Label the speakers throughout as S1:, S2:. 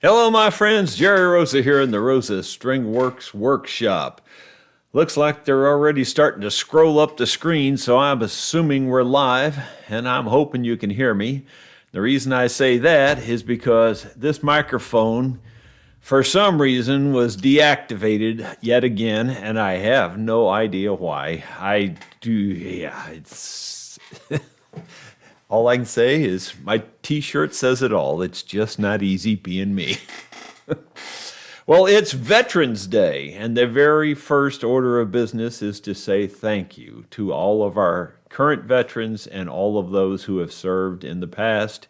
S1: Hello, my friends. Jerry Rosa here in the Rosa String Works Workshop. Looks like they're already starting to scroll up the screen, so I'm assuming we're live, and I'm hoping you can hear me. The reason I say that is because this microphone, for some reason, was deactivated yet again, and I have no idea why. It's... All I can say is my t-shirt says it all. It's just not easy being me. Well, it's Veterans Day, and the very first order of business is to say thank you to all of our current veterans and all of those who have served in the past,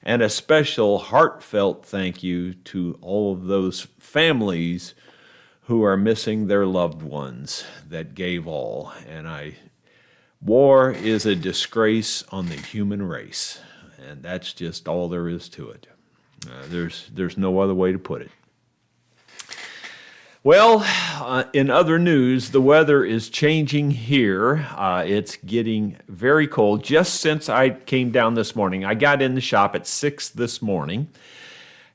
S1: and a special heartfelt thank you to all of those families who are missing their loved ones that gave all. War is a disgrace on the human race, and that's just all there is to it. There's no other way to put it. Well, in other news, the weather is changing here. It's getting very cold. Just since I came down this morning, I got in the shop at 6 this morning,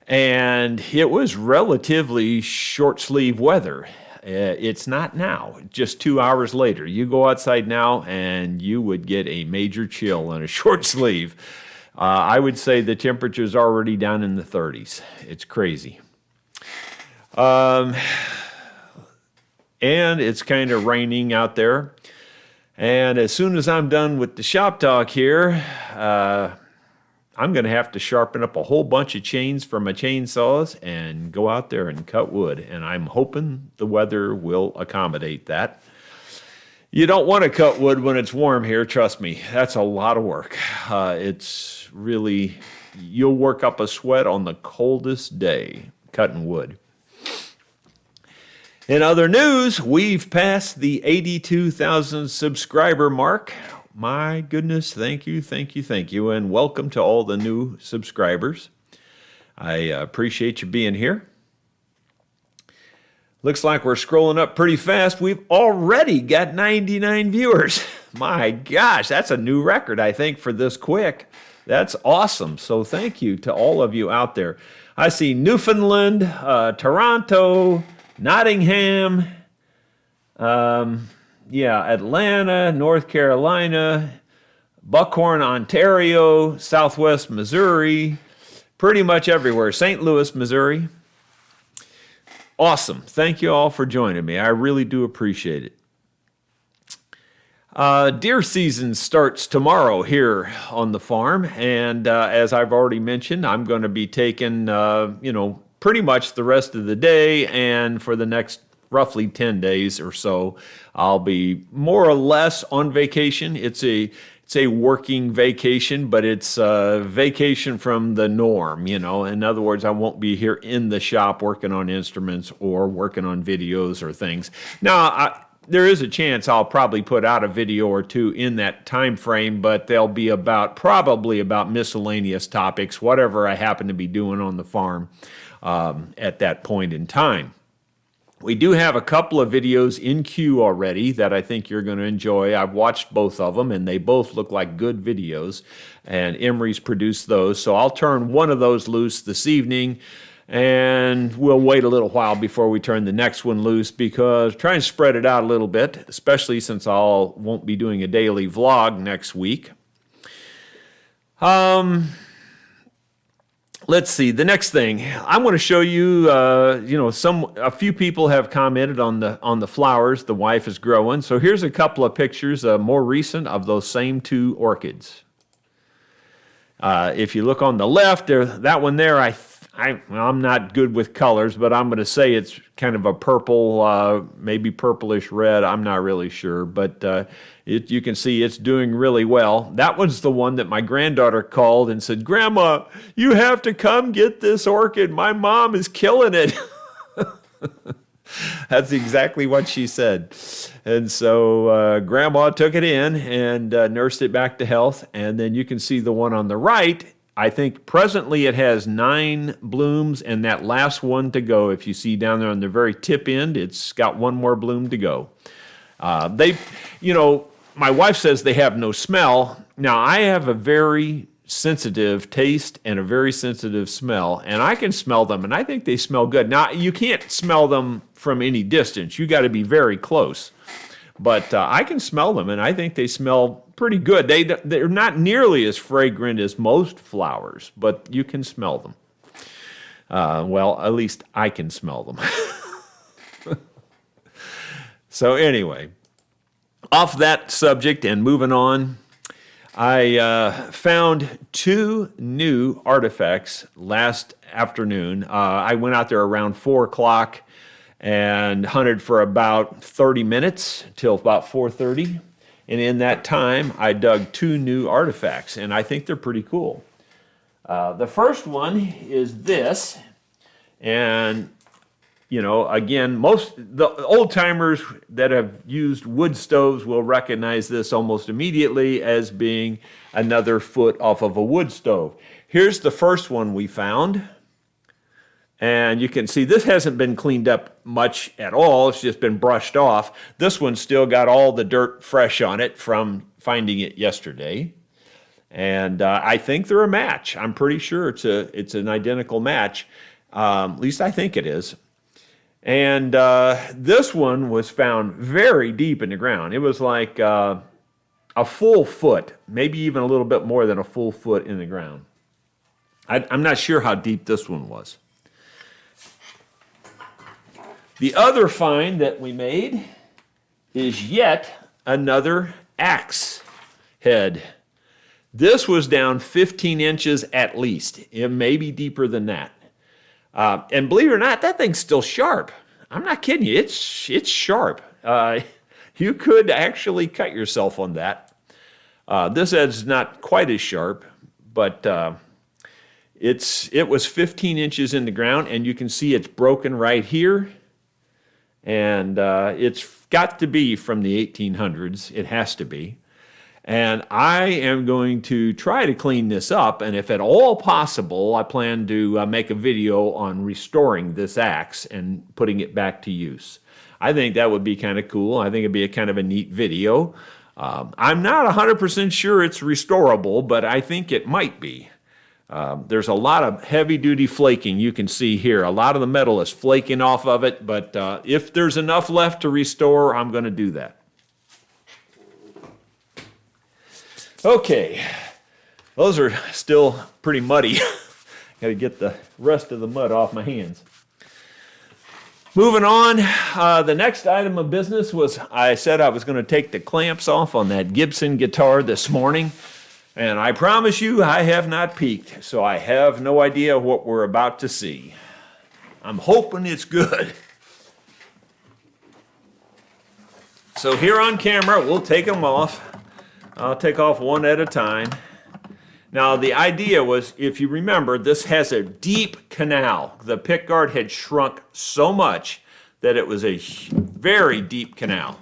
S1: and it was relatively short-sleeve weather. It's not now, just 2 hours later. You go outside now and you would get a major chill in a short sleeve. I would say the temperature's already down in the 30s. It's crazy. And it's kind of raining out there. And as soon as I'm done with the shop talk here, I'm going to have to sharpen up a whole bunch of chains for my chainsaws and go out there and cut wood. And I'm hoping the weather will accommodate that. You don't want to cut wood when it's warm here, trust me. That's a lot of work. It's really, you'll work up a sweat on the coldest day cutting wood. In other news, we've passed the 82,000 subscriber mark. My goodness, thank you, and welcome to all the new subscribers. I appreciate you being here. Looks like we're scrolling up pretty fast. We've already got 99 viewers. My gosh, that's a new record, I think, for this quick. That's awesome. So thank you to all of you out there. I see Newfoundland, Toronto, Nottingham, Atlanta, North Carolina, Buckhorn, Ontario, Southwest Missouri, pretty much everywhere. St. Louis, Missouri. Awesome. Thank you all for joining me. I really do appreciate it. Deer season starts tomorrow here on the farm, and as I've already mentioned, I'm going to be taking, pretty much the rest of the day, and for the next roughly 10 days or so, I'll be more or less on vacation. It's a working vacation, but it's a vacation from the norm, In other words, I won't be here in the shop working on instruments or working on videos or things. Now, there is a chance I'll probably put out a video or two in that time frame, but they'll be probably about miscellaneous topics, whatever I happen to be doing on the farm at that point in time. We do have a couple of videos in queue already that I think you're going to enjoy. I've watched both of them, and they both look like good videos, and Emery's produced those. So I'll turn one of those loose this evening, and we'll wait a little while before we turn the next one loose, because try and spread it out a little bit, especially since I won't be doing a daily vlog next week. Let's see, the next thing I want to show you, a few people have commented on the flowers the wife is growing. So here's a couple of pictures, more recent, of those same two orchids. If you look on the left, that one there, I'm not good with colors, but I'm going to say it's kind of a purple, maybe purplish red. I'm not really sure, but you can see it's doing really well. That was the one that my granddaughter called and said, "Grandma, you have to come get this orchid. My mom is killing it." That's exactly what she said. And so Grandma took it in and nursed it back to health. And then you can see the one on the right. I think presently it has 9 blooms, and that last one to go, if you see down there on the very tip end, it's got one more bloom to go. My wife says they have no smell. Now, I have a very sensitive taste and a very sensitive smell, and I can smell them, and I think they smell good. Now, you can't smell them from any distance. You got to be very close. But I can smell them, and I think they smell pretty good. They're not nearly as fragrant as most flowers, but you can smell them. Well, at least I can smell them. So anyway, off that subject and moving on, I found 2 new artifacts last afternoon. I went out there around 4 o'clock and hunted for about 30 minutes till about 4:30. And in that time, I dug 2 new artifacts, and I think they're pretty cool. The first one is this, and you know, again, most the old timers that have used wood stoves will recognize this almost immediately as being another foot off of a wood stove. Here's the first one we found. And you can see this hasn't been cleaned up much at all. It's just been brushed off. This one's still got all the dirt fresh on it from finding it yesterday. And I think they're a match. I'm pretty sure it's an identical match. At least I think it is. And this one was found very deep in the ground. It was like a full foot, maybe even a little bit more than a full foot in the ground. I'm not sure how deep this one was. The other find that we made is yet another axe head. This was down 15 inches at least. It may be deeper than that. And believe it or not, that thing's still sharp. I'm not kidding you. It's sharp. You could actually cut yourself on that. This edge's not quite as sharp, but it was 15 inches in the ground, and you can see it's broken right here. And it's got to be from the 1800s. It has to be. And I am going to try to clean this up, and if at all possible, I plan to make a video on restoring this axe and putting it back to use. I think that would be kind of cool. I think it'd be a kind of a neat video. I'm not 100% sure it's restorable, but I think it might be. There's a lot of heavy-duty flaking you can see here. A lot of the metal is flaking off of it, but if there's enough left to restore, I'm going to do that. Okay, those are still pretty muddy. Got to get the rest of the mud off my hands. Moving on, the next item of business was I said I was going to take the clamps off on that Gibson guitar this morning. And I promise you, I have not peeked, so I have no idea what we're about to see. I'm hoping it's good. So here on camera, we'll take them off. I'll take off one at a time. Now, the idea was, if you remember, this has a deep canal. The pickguard had shrunk so much that it was a very deep canal.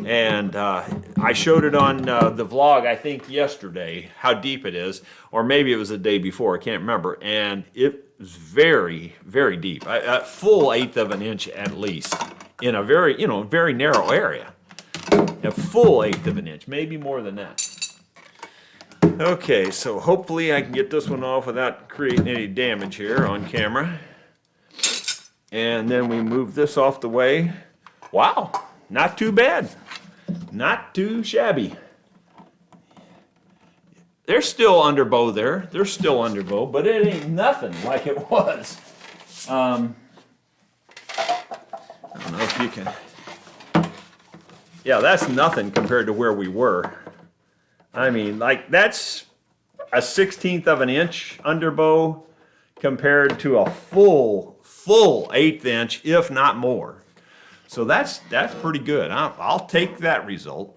S1: And I showed it on the vlog, I think, yesterday, how deep it is. Or maybe it was the day before, I can't remember. And it was very, very deep. A full 1/8 of an inch at least, in a very, very narrow area. A full 1/8 of an inch, maybe more than that. Okay, so hopefully I can get this one off without creating any damage here on camera. And then we move this off the way. Wow, not too bad. Not too shabby. They're still under bow there. They're still under bow, but it ain't nothing like it was. I don't know if you can. Yeah, that's nothing compared to where we were. I mean, like, that's a 1/16 of an inch under bow compared to a full 1/8 inch, if not more. So that's pretty good. I'll take that result.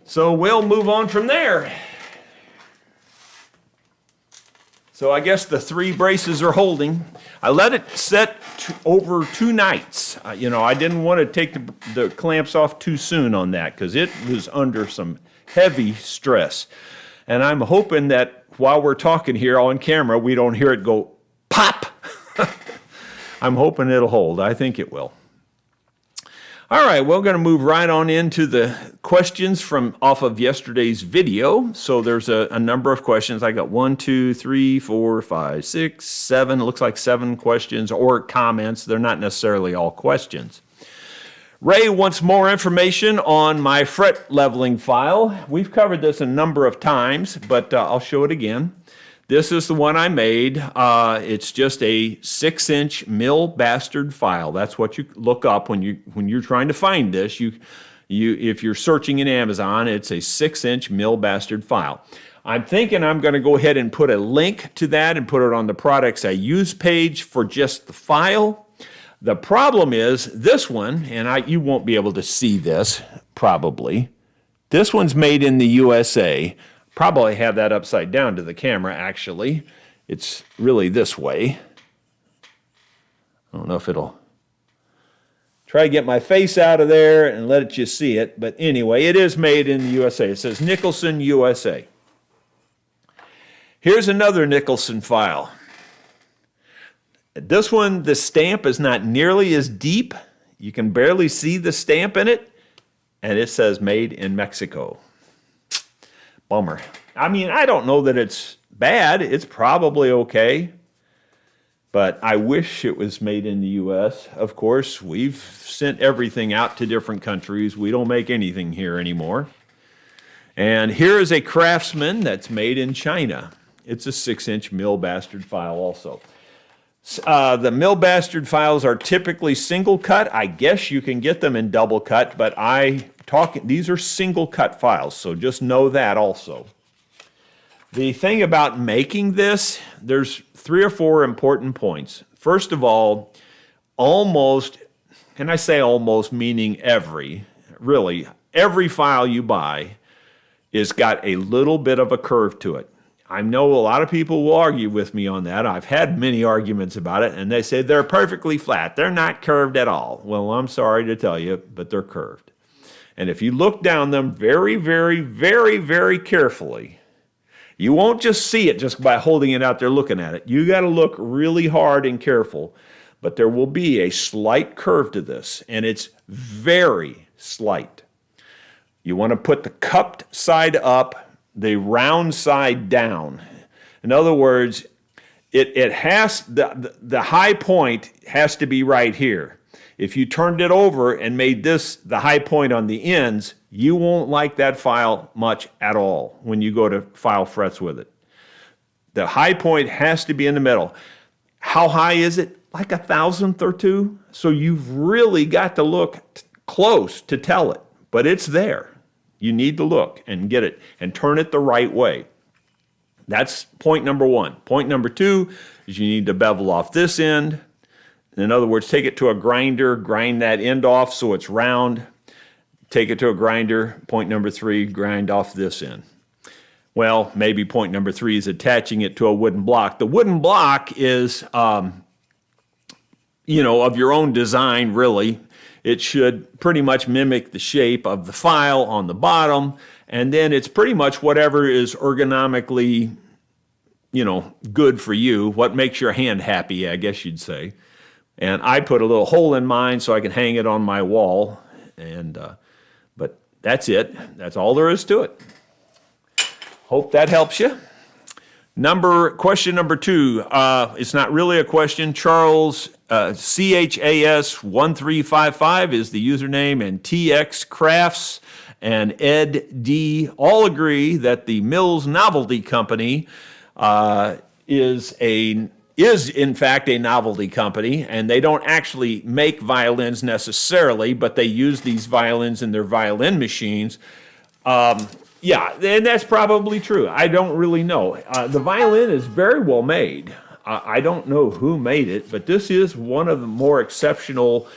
S1: So we'll move on from there. So I guess the 3 braces are holding. I let it set over 2 nights. I didn't want to take the clamps off too soon on that because it was under some heavy stress. And I'm hoping that while we're talking here on camera, we don't hear it go pop. I'm hoping it'll hold. I think it will. All right, we're going to move right on into the questions from off of yesterday's video. So there's a number of questions. I got 1, 2, 3, 4, 5, 6, 7. It looks like 7 questions or comments. They're not necessarily all questions. Ray wants more information on my fret leveling file. We've covered this a number of times, but I'll show it again. This is the one I made. It's just a 6-inch mill bastard file. That's what you look up when you're trying to find this. If you're searching in Amazon, it's a 6-inch mill bastard file. I'm thinking I'm going to go ahead and put a link to that and put it on the products I use page for just the file. The problem is this one, and you won't be able to see this probably. This one's made in the USA. Probably have that upside down to the camera, actually. It's really this way. I don't know if it'll... Try to get my face out of there and let you see it. But anyway, it is made in the USA. It says Nicholson, USA. Here's another Nicholson file. This one, the stamp is not nearly as deep. You can barely see the stamp in it. And it says made in Mexico. Bummer. I mean, I don't know that it's bad. It's probably okay. But I wish it was made in the U.S. Of course, we've sent everything out to different countries. We don't make anything here anymore. And here is a Craftsman that's made in China. It's a 6-inch mill bastard file also. The mill bastard files are typically single cut. I guess you can get them in double cut, but these are single cut files, so just know that also. The thing about making this, there's 3 or 4 important points. First of all, almost, and I say almost meaning every file you buy is got a little bit of a curve to it. I know a lot of people will argue with me on that. I've had many arguments about it, and they say they're perfectly flat. They're not curved at all. Well, I'm sorry to tell you, but they're curved. And if you look down them very, very, very, very carefully, you won't just see it just by holding it out there looking at it. You got to look really hard and careful. But there will be a slight curve to this, and it's very slight. You want to put the cupped side up, the round side down. In other words, it has the high point has to be right here. If you turned it over and made this the high point on the ends, you won't like that file much at all when you go to file frets with it. The high point has to be in the middle. How high is it? Like 1,000th or 2? So you've really got to look close to tell it, but it's there. You need to look and get it and turn it the right way. That's point number 1. Point number 2 is you need to bevel off this end. In other words, take it to a grinder, grind that end off so it's round. Take it to a grinder. Point number 3, grind off this end. Well, maybe point number 3 is attaching it to a wooden block. The wooden block is, of your own design, really. It should pretty much mimic the shape of the file on the bottom, and then it's pretty much whatever is ergonomically, good for you, what makes your hand happy, I guess you'd say. And I put a little hole in mine so I can hang it on my wall, but that's it. That's all there is to it. Hope that helps you. Question number 2. It's not really a question. Charles, CHAS1355 is the username, and TX Crafts and Ed D all agree that the Mills Novelty Company is in fact a novelty company, and they don't actually make violins necessarily, but they use these violins in their violin machines. Yeah, and that's probably true. I don't really know. The violin is very well made. I don't know who made it, but this is one of the more exceptional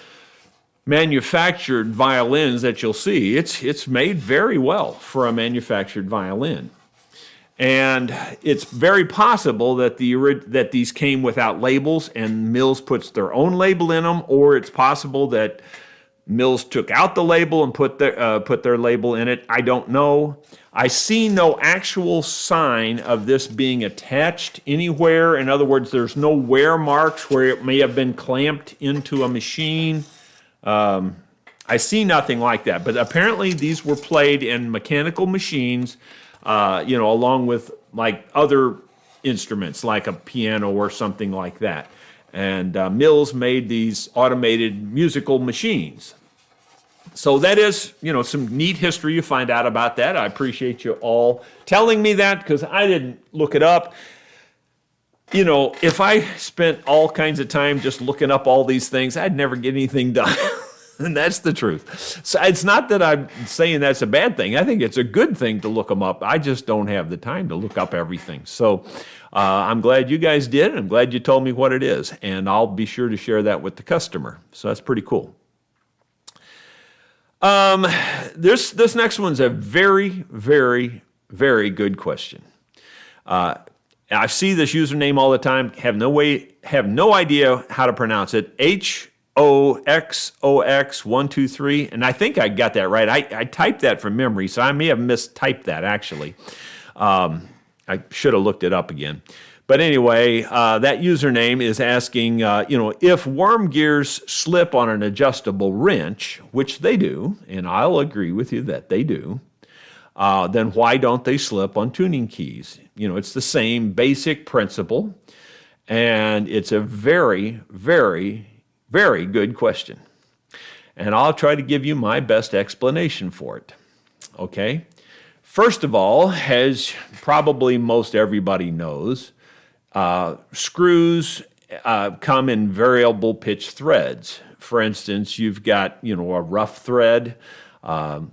S1: manufactured violins that you'll see. It's made very well for a manufactured violin. And it's very possible that that these came without labels and Mills puts their own label in them, or it's possible that Mills took out the label and put their label in it. I don't know. I see no actual sign of this being attached anywhere. In other words, there's no wear marks where it may have been clamped into a machine. I see nothing like that. But apparently these were played in mechanical machines, along with like other instruments, like a piano or something like that. And Mills made these automated musical machines. So that is, some neat history you find out about that. I appreciate you all telling me that because I didn't look it up. If I spent all kinds of time just looking up all these things, I'd never get anything done. And that's the truth. So it's not that I'm saying that's a bad thing. I think it's a good thing to look them up. I just don't have the time to look up everything. So I'm glad you guys did. I'm glad you told me what it is. And I'll be sure to share that with the customer. So that's pretty cool. This next one's a very, very, very good question. I see this username all the time. Have no idea how to pronounce it. HOXOX123, and I think I got that right. I typed that from memory, so I may have mistyped that actually. I should have looked it up again. But anyway, that username is asking, if worm gears slip on an adjustable wrench, which they do, and I'll agree with you that they do, then why don't they slip on tuning keys? It's the same basic principle, and it's a very, very, very good question. And I'll try to give you my best explanation for it. Okay? First of all, as probably most everybody knows, screws come in variable pitch threads. For instance, you've got, a rough thread,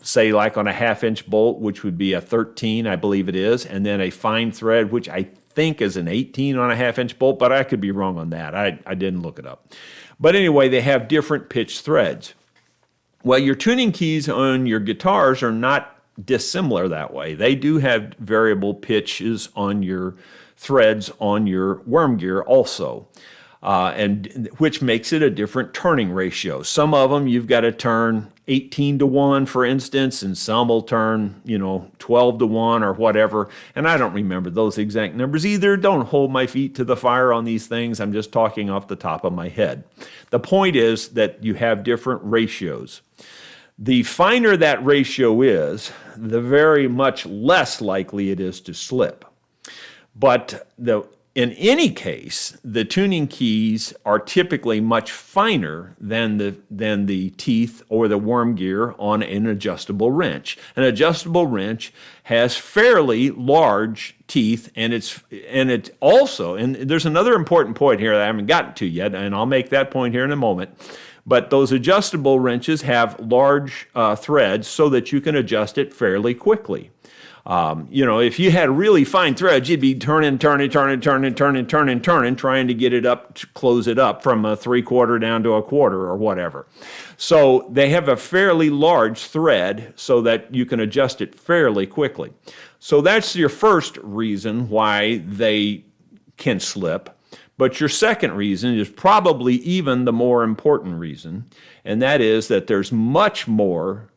S1: say like on a 1/2-inch bolt, which would be a 13, I believe it is, and then a fine thread, which I think is an 18 on a 1/2-inch bolt, but I could be wrong on that. I didn't look it up. But anyway, they have different pitch threads. Well, your tuning keys on your guitars are not dissimilar that way. They do have variable pitches on your threads on your worm gear also. And which makes it a different turning ratio. Some of them you've got to turn 18-1, for instance, and some will turn, 12-1 or whatever. And I don't remember those exact numbers either. Don't hold my feet to the fire on these things. I'm just talking off the top of my head. The point is that you have different ratios. The finer that ratio is, the very much less likely it is to slip. But in any case, the tuning keys are typically much finer than the teeth or the worm gear on an adjustable wrench. An adjustable wrench has fairly large teeth, and it's also, and there's another important point here that I haven't gotten to yet, and I'll make that point here in a moment. But those adjustable wrenches have large threads so that you can adjust it fairly quickly. If you had really fine threads, you'd be turning, trying to get it up, to close it up from a 3/4 down to a 1/4 or whatever. So they have a fairly large thread so that you can adjust it fairly quickly. So that's your first reason why they can slip. But your second reason is probably even the more important reason, and that is that there's much more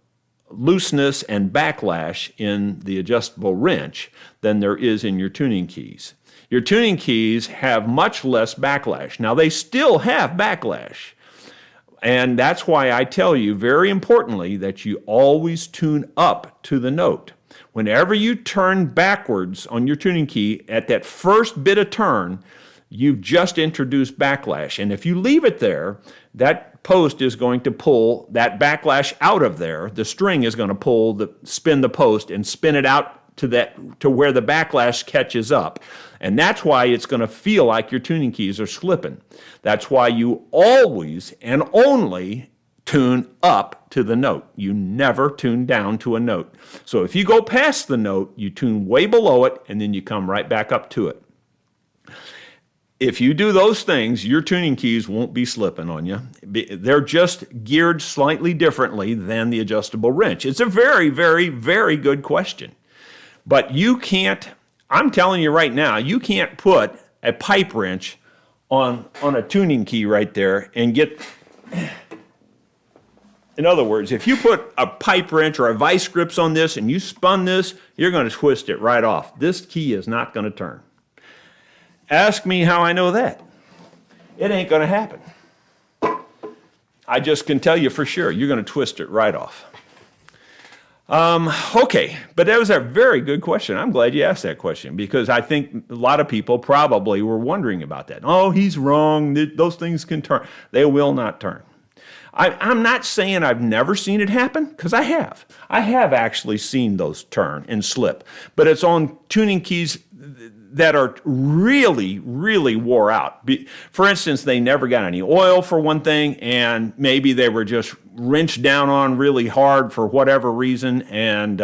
S1: looseness and backlash in the adjustable wrench than there is in your tuning keys. Your tuning keys have much less backlash. Now, they still have backlash, and that's why I tell you, very importantly, that you always tune up to the note. Whenever you turn backwards on your tuning key, at that first bit of turn, you've just introduced backlash, and if you leave it there, that post is going to pull that backlash out of there. The string is going to spin the post and spin it out to where the backlash catches up. And that's why it's going to feel like your tuning keys are slipping. That's why you always and only tune up to the note. You never tune down to a note. So if you go past the note, you tune way below it, and then you come right back up to it. If you do those things, your tuning keys won't be slipping on you. They're just geared slightly differently than the adjustable wrench. It's a very, very, very good question. But you can't, I'm telling you right now, you can't put a pipe wrench on a tuning key right there and get, in other words, if you put a pipe wrench or a vice grips on this and you spun this, you're going to twist it right off. This key is not going to turn. Ask me how I know that. It ain't going to happen. I just can tell you for sure, you're going to twist it right off. Okay, but that was a very good question. I'm glad you asked that question because I think a lot of people probably were wondering about that. Oh, he's wrong. Those things can turn. They will not turn. I'm not saying I've never seen it happen, because I have. I have actually seen those turn and slip, but it's on tuning keys that are really, really wore out. For instance, they never got any oil for one thing, and maybe they were just wrenched down on really hard for whatever reason, and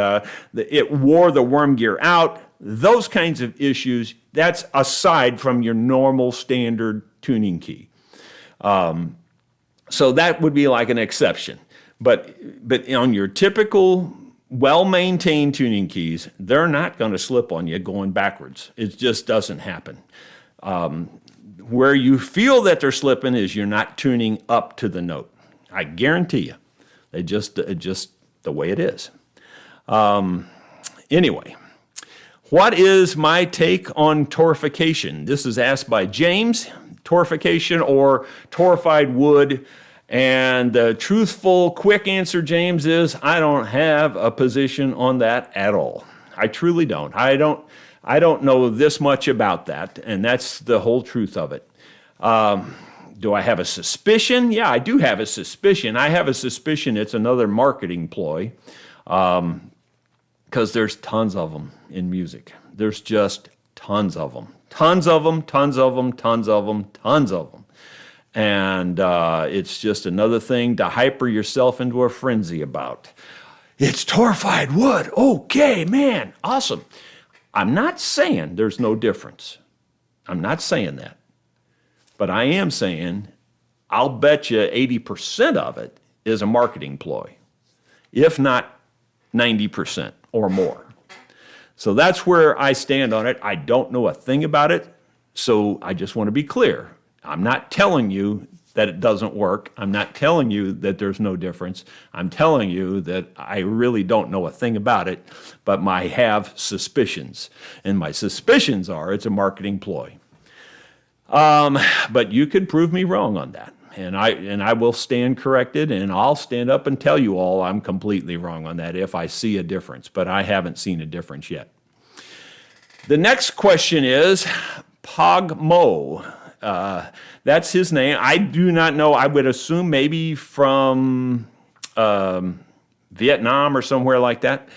S1: it wore the worm gear out. Those kinds of issues, that's aside from your normal standard tuning key. So that would be like an exception. But on your typical well-maintained tuning keys, they're not going to slip on you going backwards. It just doesn't happen. Where you feel that they're slipping is you're not tuning up to the note. I guarantee you. It's just the way it is. Anyway, what is my take on torrefication? This is asked by James. Torrefication or torrefied wood. And the truthful, quick answer, James, is I don't have a position on that at all. I truly don't. I don't know this much about that, and that's the whole truth of it. Do I have a suspicion? Yeah, I do have a suspicion. I have a suspicion it's another marketing ploy, because there's tons of them in music. There's just tons of them. Tons of them, tons of them, tons of them, tons of them. And it's just another thing to hyper yourself into a frenzy about. It's torrefied wood. Okay, man, awesome. I'm not saying there's no difference. I'm not saying that. But I am saying I'll bet you 80% of it is a marketing ploy, if not 90% or more. So that's where I stand on it. I don't know a thing about it, so I just want to be clear. I'm not telling you that it doesn't work. I'm not telling you that there's no difference. I'm telling you that I really don't know a thing about it, but I have suspicions. And my suspicions are it's a marketing ploy. But you could prove me wrong on that. And I will stand corrected, and I'll stand up and tell you all I'm completely wrong on that if I see a difference. But I haven't seen a difference yet. The next question is Pogmo. That's his name. I do not know. I would assume maybe from Vietnam or somewhere like that.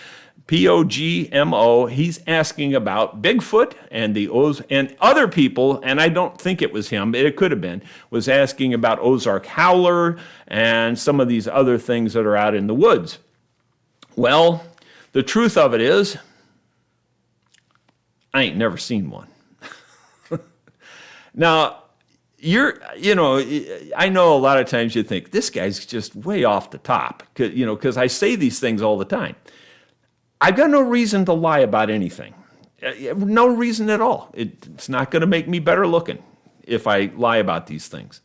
S1: Pogmo. He's asking about Bigfoot and the and other people, and I don't think it was him, but it could have been, was asking about Ozark Howler and some of these other things that are out in the woods. Well, the truth of it is, I ain't never seen one. Now, I know a lot of times you think, this guy's just way off the top, because I say these things all the time. I've got no reason to lie about anything. No reason at all. It's not going to make me better looking if I lie about these things.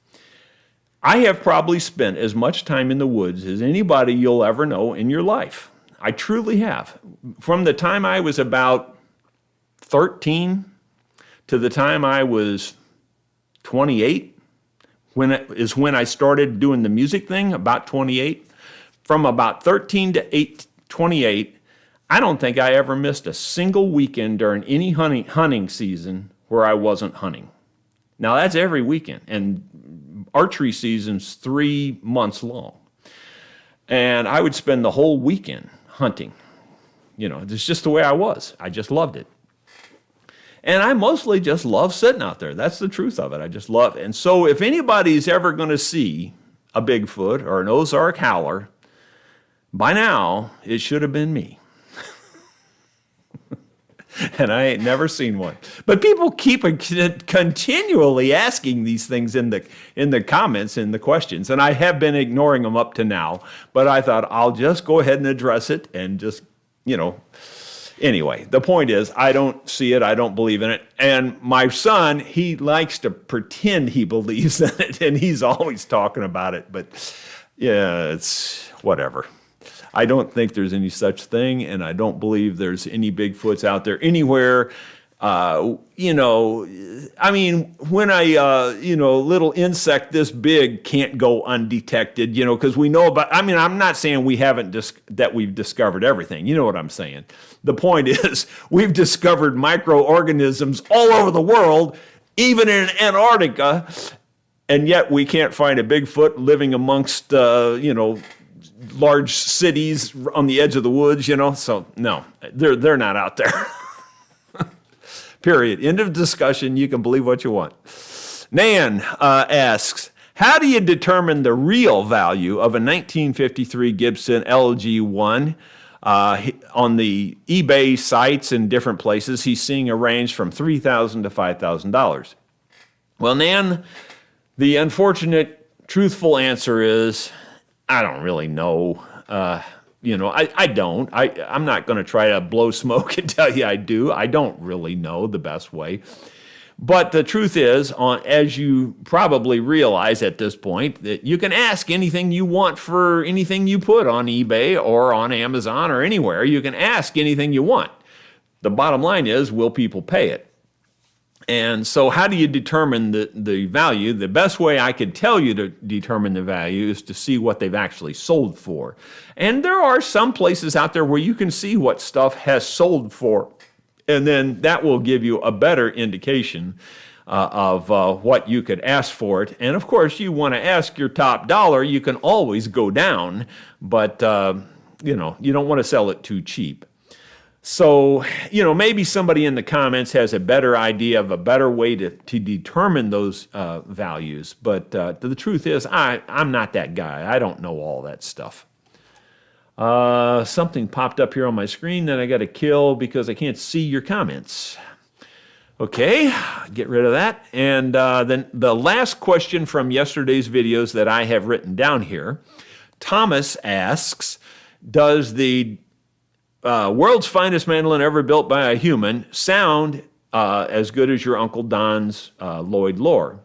S1: I have probably spent as much time in the woods as anybody you'll ever know in your life. I truly have. From the time I was about 13 to the time I was 28, when I started doing the music thing, about 28. From about 13 to 28, I don't think I ever missed a single weekend during any hunting season where I wasn't hunting. Now, that's every weekend, and archery season's 3 months long. And I would spend the whole weekend hunting. It's just the way I was. I just loved it. And I mostly just love sitting out there. That's the truth of it. I just love it. And so if anybody's ever going to see a Bigfoot or an Ozark Howler, by now, it should have been me. And I ain't never seen one. But people keep continually asking these things in the comments, in the questions, and I have been ignoring them up to now. But I thought I'll just go ahead and address it and just, Anyway, the point is, I don't see it, I don't believe in it. And my son, he likes to pretend he believes in it, and he's always talking about it. But yeah, it's whatever. I don't think there's any such thing, and I don't believe there's any Bigfoots out there anywhere. I mean, when little insect this big can't go undetected, because we know about, I mean, I'm not saying we haven't that we've discovered everything. You know what I'm saying? The point is, we've discovered microorganisms all over the world, even in Antarctica, and yet we can't find a Bigfoot living amongst, large cities on the edge of the woods, So, no, they're not out there. Period. End of discussion. You can believe what you want. Nan asks, how do you determine the real value of a 1953 Gibson LG1? On the eBay sites and different places, he's seeing a range from $3,000 to $5,000. Well, Nan, the unfortunate, truthful answer is, I don't really know. I don't. I'm not going to try to blow smoke and tell you I do. I don't really know the best way. But the truth is, as you probably realize at this point, that you can ask anything you want for anything you put on eBay or on Amazon or anywhere. You can ask anything you want. The bottom line is, will people pay it? And so how do you determine the value? The best way I could tell you to determine the value is to see what they've actually sold for. And there are some places out there where you can see what stuff has sold for. And then that will give you a better indication of what you could ask for it. And of course, you want to ask your top dollar. You can always go down, but you don't want to sell it too cheap. So, maybe somebody in the comments has a better idea of a better way to determine those values. But the truth is, I'm not that guy. I don't know all that stuff. Something popped up here on my screen that I got to kill because I can't see your comments. Okay, get rid of that. And then the last question from yesterday's videos that I have written down here, Thomas asks, does the world's finest mandolin ever built by a human sound as good as your Uncle Don's Lloyd Loar?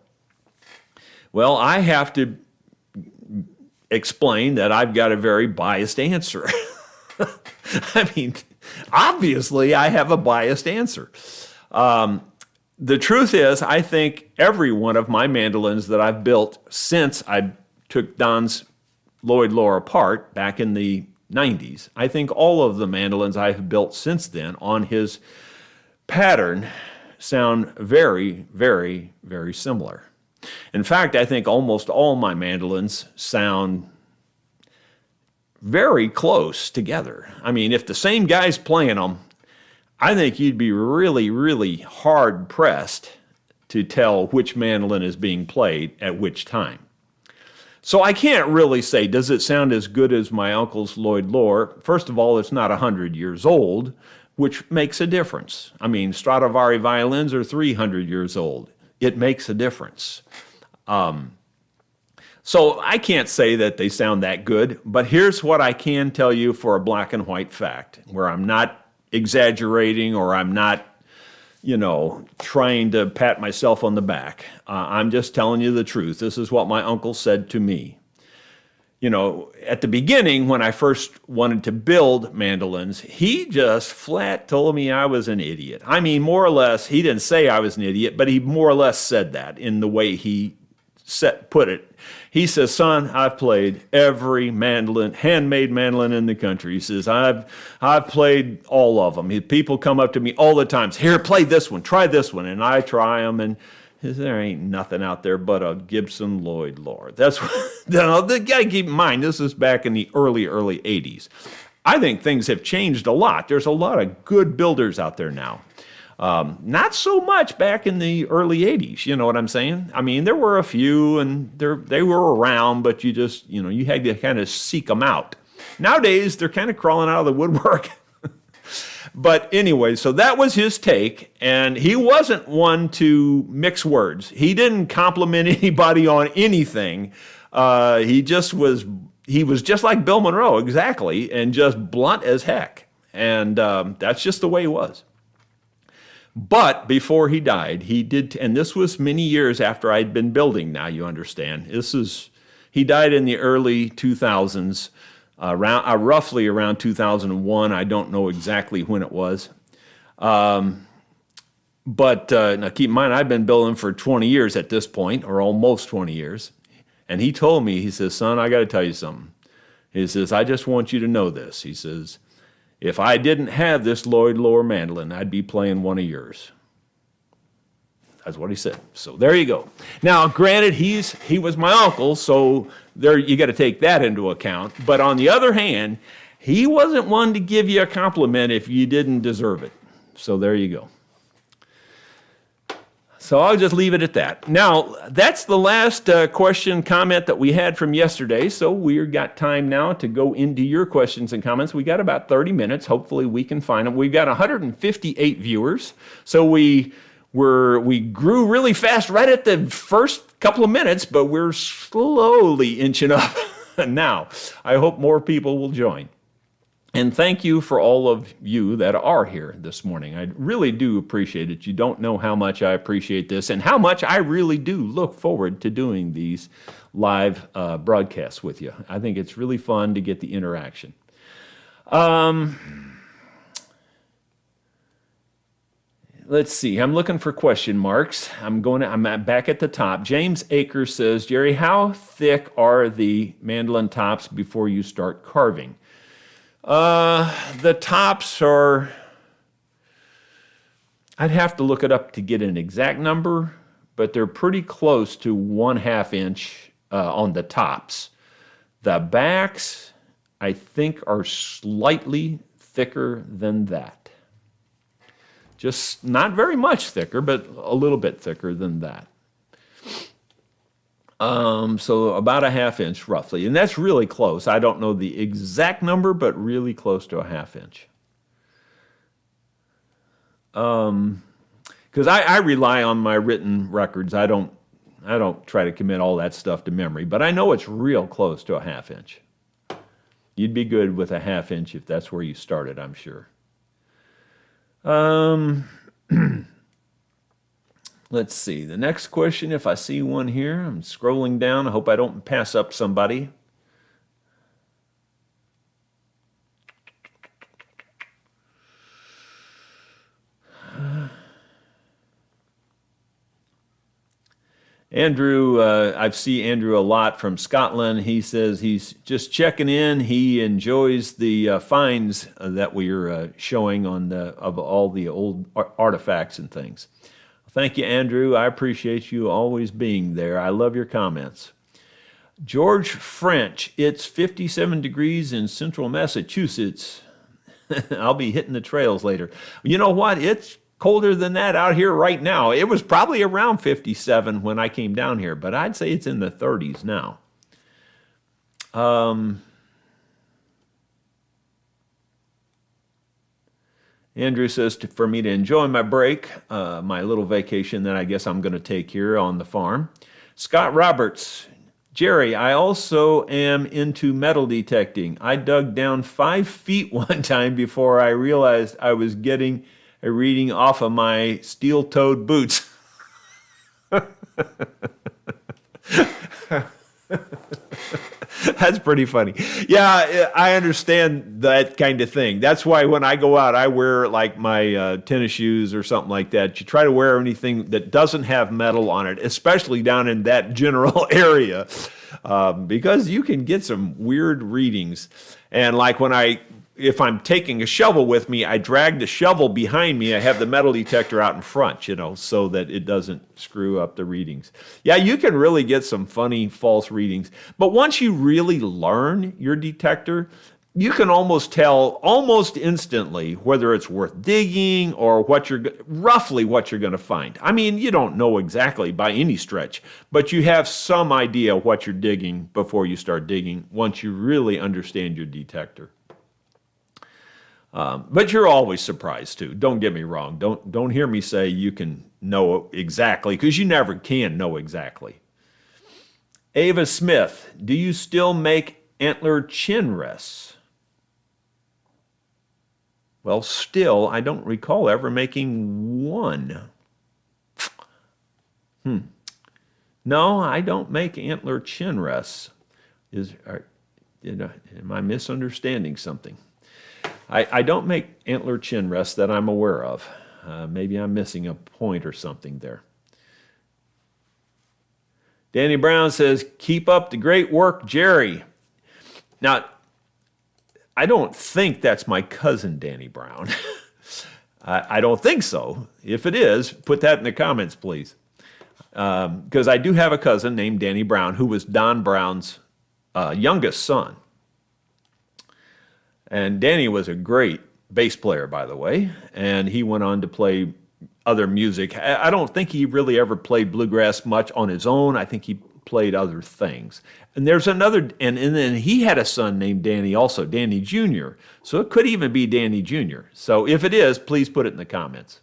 S1: Well, I have to explain that I've got a very biased answer. I mean, obviously I have a biased answer. The truth is, I think every one of my mandolins that I've built since I took Don's Lloyd Loar apart back in the 90s, I think all of the mandolins I have built since then on his pattern sound very, very, very similar. In fact, I think almost all my mandolins sound very close together. I mean, if the same guy's playing them, I think you'd be really, really hard pressed to tell which mandolin is being played at which time. So I can't really say, does it sound as good as my uncle's Lloyd Loar? First of all, it's not 100 years old, which makes a difference. I mean, Stradivari violins are 300 years old. It makes a difference. So I can't say that they sound that good, but here's what I can tell you for a black and white fact, where I'm not exaggerating or I'm not, trying to pat myself on the back. I'm just telling you the truth. This is what my uncle said to me. At the beginning, when I first wanted to build mandolins, he just flat told me I was an idiot. I mean, more or less, he didn't say I was an idiot, but he more or less said that in the way he put it. He says, son, I've played every mandolin, handmade mandolin in the country. He says, I've played all of them. People come up to me all the time. Here, play this one, try this one. And I try them, and there ain't nothing out there but a Gibson Lloyd Loar. That's what, you got to keep in mind, this is back in the early 80s. I think things have changed a lot. There's a lot of good builders out there now. Not so much back in the early 80s, you know what I'm saying? I mean, there were a few, and they were around, but you just, you had to kind of seek them out. Nowadays, they're kind of crawling out of the woodwork. But anyway, so that was his take, and he wasn't one to mix words. He didn't compliment anybody on anything. He was just like Bill Monroe, exactly, and just blunt as heck. And that's just the way he was. But before he died, he did, and this was many years after I'd been building, now you understand. He died in the early 2000s, roughly around 2001. I don't know exactly when it was. But now keep in mind, I've been building for 20 years at this point, or almost 20 years. And he told me, he says, son, I got to tell you something. He says, I just want you to know this. He says, if I didn't have this Lloyd Lower mandolin, I'd be playing one of yours. That's what he said. So there you go. Now, granted, he was my uncle, so there you got to take that into account. But on the other hand, he wasn't one to give you a compliment if you didn't deserve it. So there you go. So I'll just leave it at that. Now, that's the last question, comment that we had from yesterday. So we've got time now to go into your questions and comments. We got about 30 minutes. Hopefully we can find them. We've got 158 viewers. So we grew really fast right at the first couple of minutes, but we're slowly inching up now. I hope more people will join. And thank you for all of you that are here this morning. I really do appreciate it. You don't know how much I appreciate this and how much I really do look forward to doing these live broadcasts with you. I think it's really fun to get the interaction. Let's see. I'm looking for question marks. I'm back at the top. James Akers says, Jerry, how thick are the mandolin tops before you start carving? The tops are, I'd have to look it up to get an exact number, but they're pretty close to 1/2 inch on the tops. The backs, I think, are slightly thicker than that. Just not very much thicker, but a little bit thicker than that. So about 1/2 inch roughly, and that's really close. I don't know the exact number, but really close to 1/2 inch. Because I rely on my written records. I don't try to commit all that stuff to memory, but I know it's real close to 1/2 inch. You'd be good with 1/2 inch if that's where you started, I'm sure. Let's see, the next question, if I see one here, I'm scrolling down. I hope I don't pass up somebody. Andrew, I see Andrew a lot from Scotland. He says he's just checking in. He enjoys the finds that we're showing of all the old artifacts and things. Thank you, Andrew. I appreciate you always being there. I love your comments. George French, it's 57 degrees in central Massachusetts. I'll be hitting the trails later. You know what? It's colder than that out here right now. It was probably around 57 when I came down here, but I'd say it's in the 30s now. Andrew says for me to enjoy my break, my little vacation that I guess I'm going to take here on the farm. Scott Roberts, Jerry, I also am into metal detecting. I dug down 5 feet one time before I realized I was getting a reading off of my steel-toed boots. That's pretty funny. Yeah, I understand that kind of thing. That's why when I go out, I wear like my tennis shoes or something like that. You try to wear anything that doesn't have metal on it, especially down in that general area, because you can get some weird readings. And like if I'm taking a shovel with me, I drag the shovel behind me. I have the metal detector out in front, so that it doesn't screw up the readings. Yeah, you can really get some funny false readings. But once you really learn your detector, you can almost tell almost instantly whether it's worth digging or roughly what you're going to find. I mean, you don't know exactly by any stretch, but you have some idea what you're digging before you start digging once you really understand your detector. But you're always surprised too. Don't get me wrong. Don't hear me say you can know exactly, because you never can know exactly. Ava Smith, do you still make antler chin rests? Well, still, I don't recall ever making one. No, I don't make antler chin rests. Am I misunderstanding something? I don't make antler chin rests that I'm aware of. Maybe I'm missing a point or something there. Danny Brown says, keep up the great work, Jerry. Now, I don't think that's my cousin, Danny Brown. I don't think so. If it is, put that in the comments, please. Because I do have a cousin named Danny Brown who was Don Brown's youngest son. And Danny was a great bass player, by the way, and he went on to play other music. I don't think he really ever played bluegrass much on his own. I think he played other things. And there's another, and then he had a son named Danny also, Danny Jr. So it could even be Danny Jr. So if it is, please put it in the comments.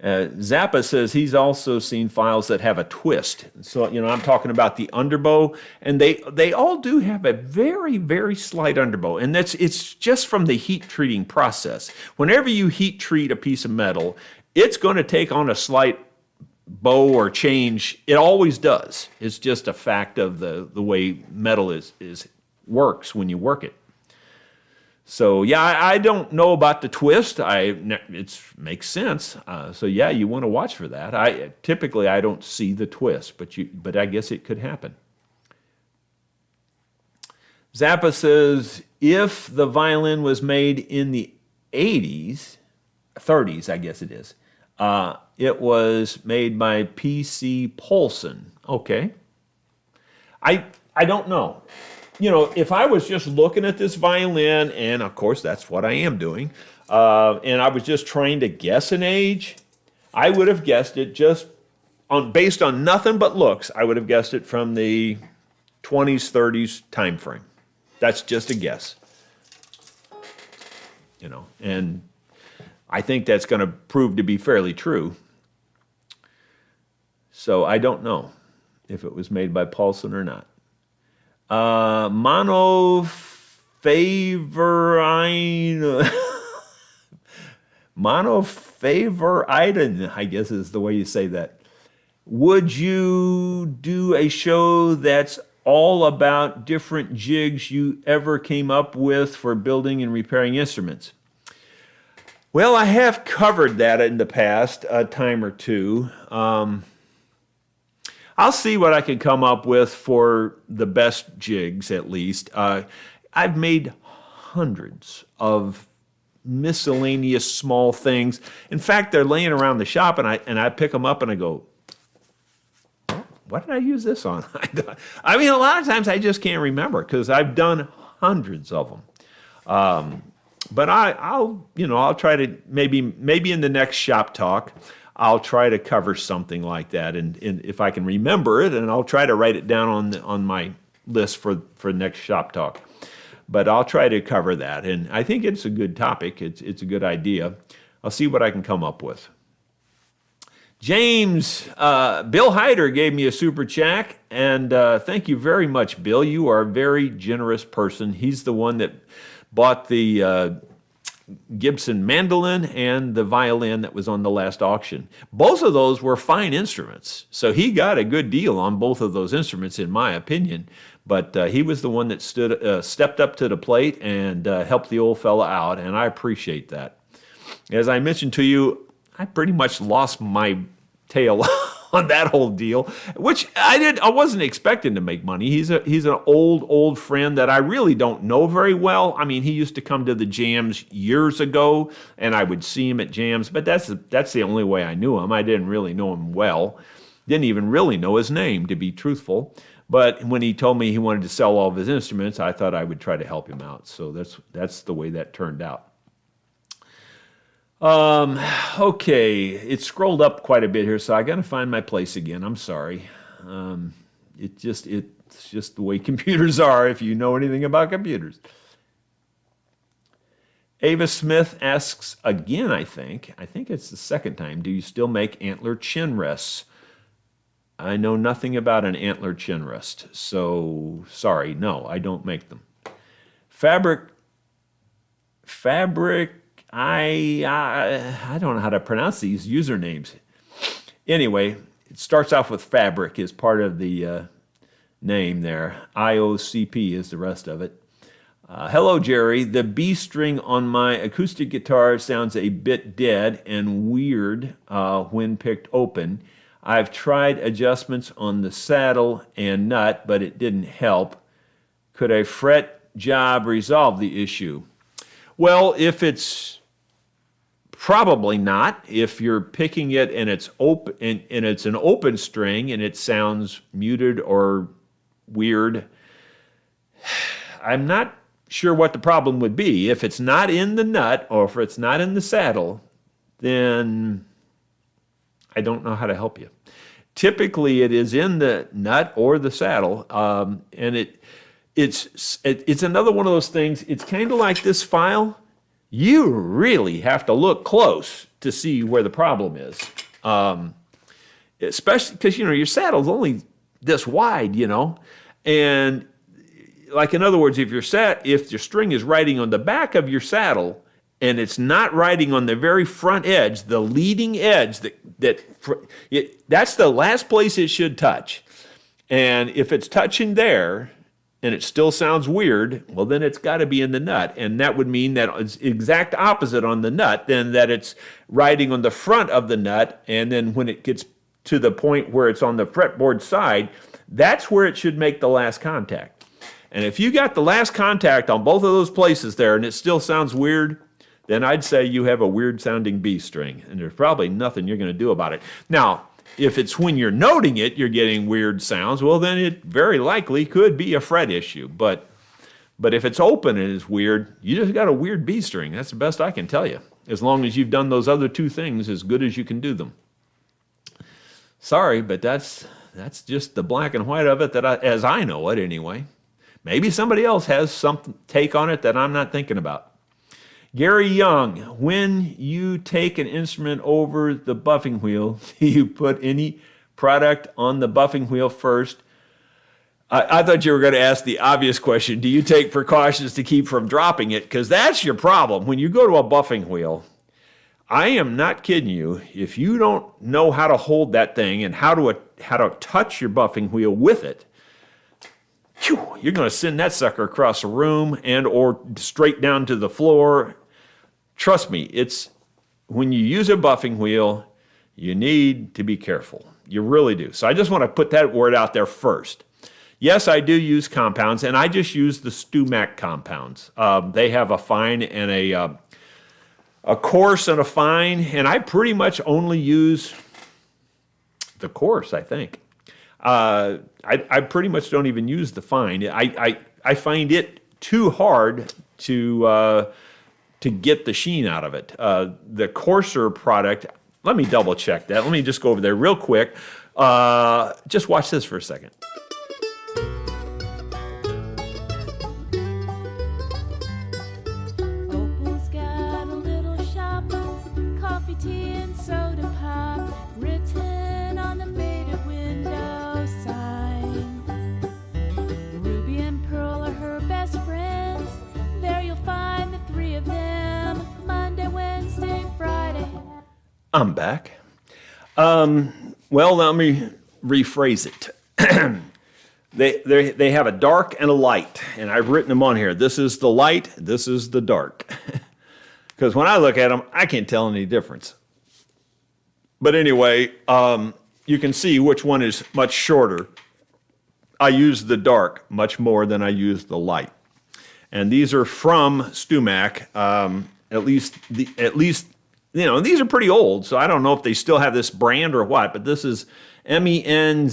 S1: Zappa says he's also seen files that have a twist. So, I'm talking about the underbow, and they all do have a very, very slight underbow, and it's just from the heat treating process. Whenever you heat treat a piece of metal, it's going to take on a slight bow or change. It always does. It's just a fact of the way metal works when you work it. So, yeah, I don't know about the twist. It makes sense. So, yeah, you want to watch for that. Typically, I don't see the twist, but I guess it could happen. Zappa says, if the violin was made in the 30s, I guess it is, it was made by P.C. Polson. Okay. I don't know. If I was just looking at this violin, and of course that's what I am doing, and I was just trying to guess an age, I would have guessed it based on nothing but looks. I would have guessed it from the 20s, 30s time frame. That's just a guess. And I think that's going to prove to be fairly true. So I don't know if it was made by Paulson or not. Monofavoriden, I guess is the way you say that. Would you do a show that's all about different jigs you ever came up with for building and repairing instruments? Well, I have covered that in the past a time or two. I'll see what I can come up with for the best jigs, at least. I've made hundreds of miscellaneous small things. In fact, they're laying around the shop, and I pick them up and I go, what did I use this on? I mean, a lot of times I just can't remember because I've done hundreds of them. But I'll try to maybe in the next shop talk, I'll try to cover something like that, and if I can remember it, and I'll try to write it down on my list for next shop talk. But I'll try to cover that, and I think it's a good topic. It's a good idea. I'll see what I can come up with. James, Bill Hyder gave me a super chat, and thank you very much, Bill. You are a very generous person. He's the one that bought the Gibson mandolin and the violin that was on the last auction. Both of those were fine instruments, so he got a good deal on both of those instruments, in my opinion. But he was the one that stepped up to the plate and helped the old fella out, and I appreciate that. As I mentioned to you, I pretty much lost my tail on that whole deal, which I wasn't expecting to make money. He's an old friend that I really don't know very well. I mean, he used to come to the jams years ago, and I would see him at jams, but that's the only way I knew him. I didn't really know him well. Didn't even really know his name, to be truthful. But when he told me he wanted to sell all of his instruments, I thought I would try to help him out. So that's the way that turned out. Okay, it scrolled up quite a bit here, so I got to find my place again. I'm sorry. It's just the way computers are, if you know anything about computers. Ava Smith asks again, I think it's the second time, do you still make antler chin rests? I know nothing about an antler chin rest, so sorry, no, I don't make them. Fabric, I don't know how to pronounce these usernames. Anyway, it starts off with fabric is part of the name there. IOCP is the rest of it. Hello, Jerry. The B string on my acoustic guitar sounds a bit dead and weird when picked open. I've tried adjustments on the saddle and nut, but it didn't help. Could a fret job resolve the issue? Well, if it's probably not. If you're picking it and it's open and it's an open string and it sounds muted or weird, I'm not sure what the problem would be. If it's not in the nut or if it's not in the saddle, then I don't know how to help you. Typically, it is in the nut or the saddle, and it's another one of those things. It's kind of like this file. You really have to look close to see where the problem is, especially because your saddle's only this wide, and like in other words, if your string is riding on the back of your saddle and it's not riding on the very front edge, the leading edge, that's the last place it should touch. And if it's touching there and it still sounds weird, well, then it's got to be in the nut. And that would mean that it's exact opposite on the nut, then that it's riding on the front of the nut. And then when it gets to the point where it's on the fretboard side, that's where it should make the last contact. And if you got the last contact on both of those places there and it still sounds weird, then I'd say you have a weird sounding B string, and there's probably nothing you're going to do about it. Now, if it's when you're noting it, you're getting weird sounds, well, then it very likely could be a fret issue. But if it's open and it's weird, you just got a weird B string. That's the best I can tell you, as long as you've done those other two things as good as you can do them. Sorry, but that's just the black and white of it, as I know it anyway. Maybe somebody else has some take on it that I'm not thinking about. Gary Young, when you take an instrument over the buffing wheel, do you put any product on the buffing wheel first? I thought you were going to ask the obvious question. Do you take precautions to keep from dropping it? Because that's your problem. When you go to a buffing wheel, I am not kidding you. If you don't know how to hold that thing and how to touch your buffing wheel with it, you're going to send that sucker across the room and or straight down to the floor. Trust me, it's when you use a buffing wheel, you need to be careful. You really do. So I just want to put that word out there first. Yes, I do use compounds, and I just use the StewMac compounds. They have a fine and a coarse and a fine, and I pretty much only use the coarse, I think. I pretty much don't even use the fine. I find it too hard to get the sheen out of it. The coarser product, let me double check that. Let me just go over there real quick. Just watch this for a second.
S2: Opal's got a little shop, coffee, tea, and soda pop, written on the faded window sign. Ruby and Pearl are her best friends. There you'll find the three of them, Monday, Wednesday, Friday.
S1: I'm back. Well, let me rephrase it. They have a dark and a light, and I've written them on here. This is the light, this is the dark. Because when I look at them, I can't tell any difference. But anyway, you can see which one is much shorter. I use the dark much more than I use the light. And these are from StewMac. At least these are pretty old, so I don't know if they still have this brand or what, but this is Menzerna.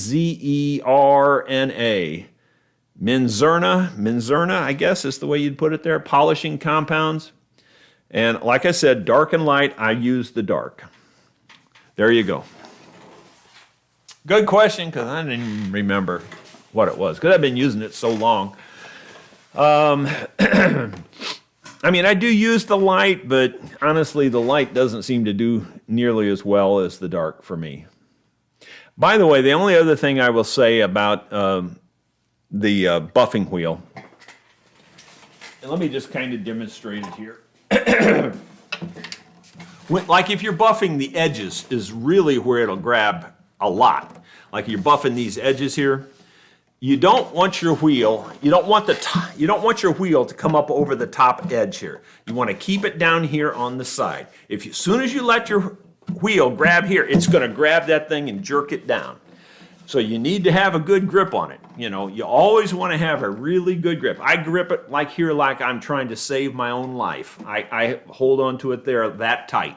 S1: Menzerna, I guess is the way you'd put it there. Polishing compounds. And like I said, dark and light, I use the dark. There you go. Good question, because I didn't even remember what it was, because I've been using it so long. I mean, I do use the light, but honestly, the light doesn't seem to do nearly as well as the dark for me. By the way, the only other thing I will say about the buffing wheel, and let me just kind of demonstrate it here. Like if you're buffing the edges is really where it'll grab a lot. Like you're buffing these edges here, you don't want your wheel, you don't want your wheel to come up over the top edge here. You want to keep it down here on the side. As soon as you let your wheel grab here, it's going to grab that thing and jerk it down. So you need to have a good grip on it. You know, you always want to have a really good grip. I grip it like here, like I'm trying to save my own life. I hold on to it there that tight.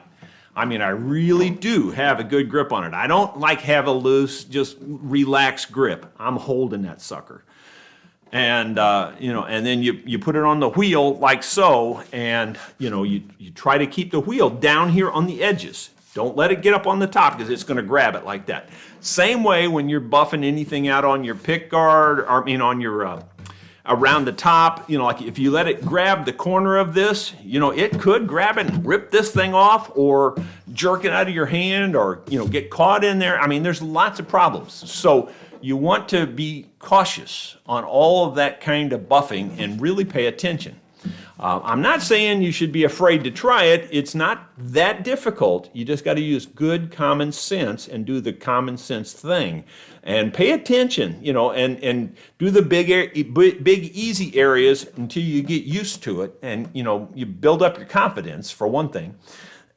S1: I mean, I really do have a good grip on it. I don't like have a loose, just relaxed grip. I'm holding that sucker. And, you know, and then you put it on the wheel like so, and, you know, you try to keep the wheel down here on the edges. Don't let it get up on the top because it's going to grab it like that. Same way when you're buffing anything out on your pick guard, or I mean on your around the top, you know, like if you let it grab the corner of this, you know, it could grab it and rip this thing off or jerk it out of your hand or, you know, get caught in there. I mean, there's lots of problems. So you want to be cautious on all of that kind of buffing and really pay attention. I'm not saying you should be afraid to try it. It's not that difficult. You just got to use good common sense and do the common sense thing. And pay attention, you know, and do the big easy areas until you get used to it. And, you know, you build up your confidence, for one thing.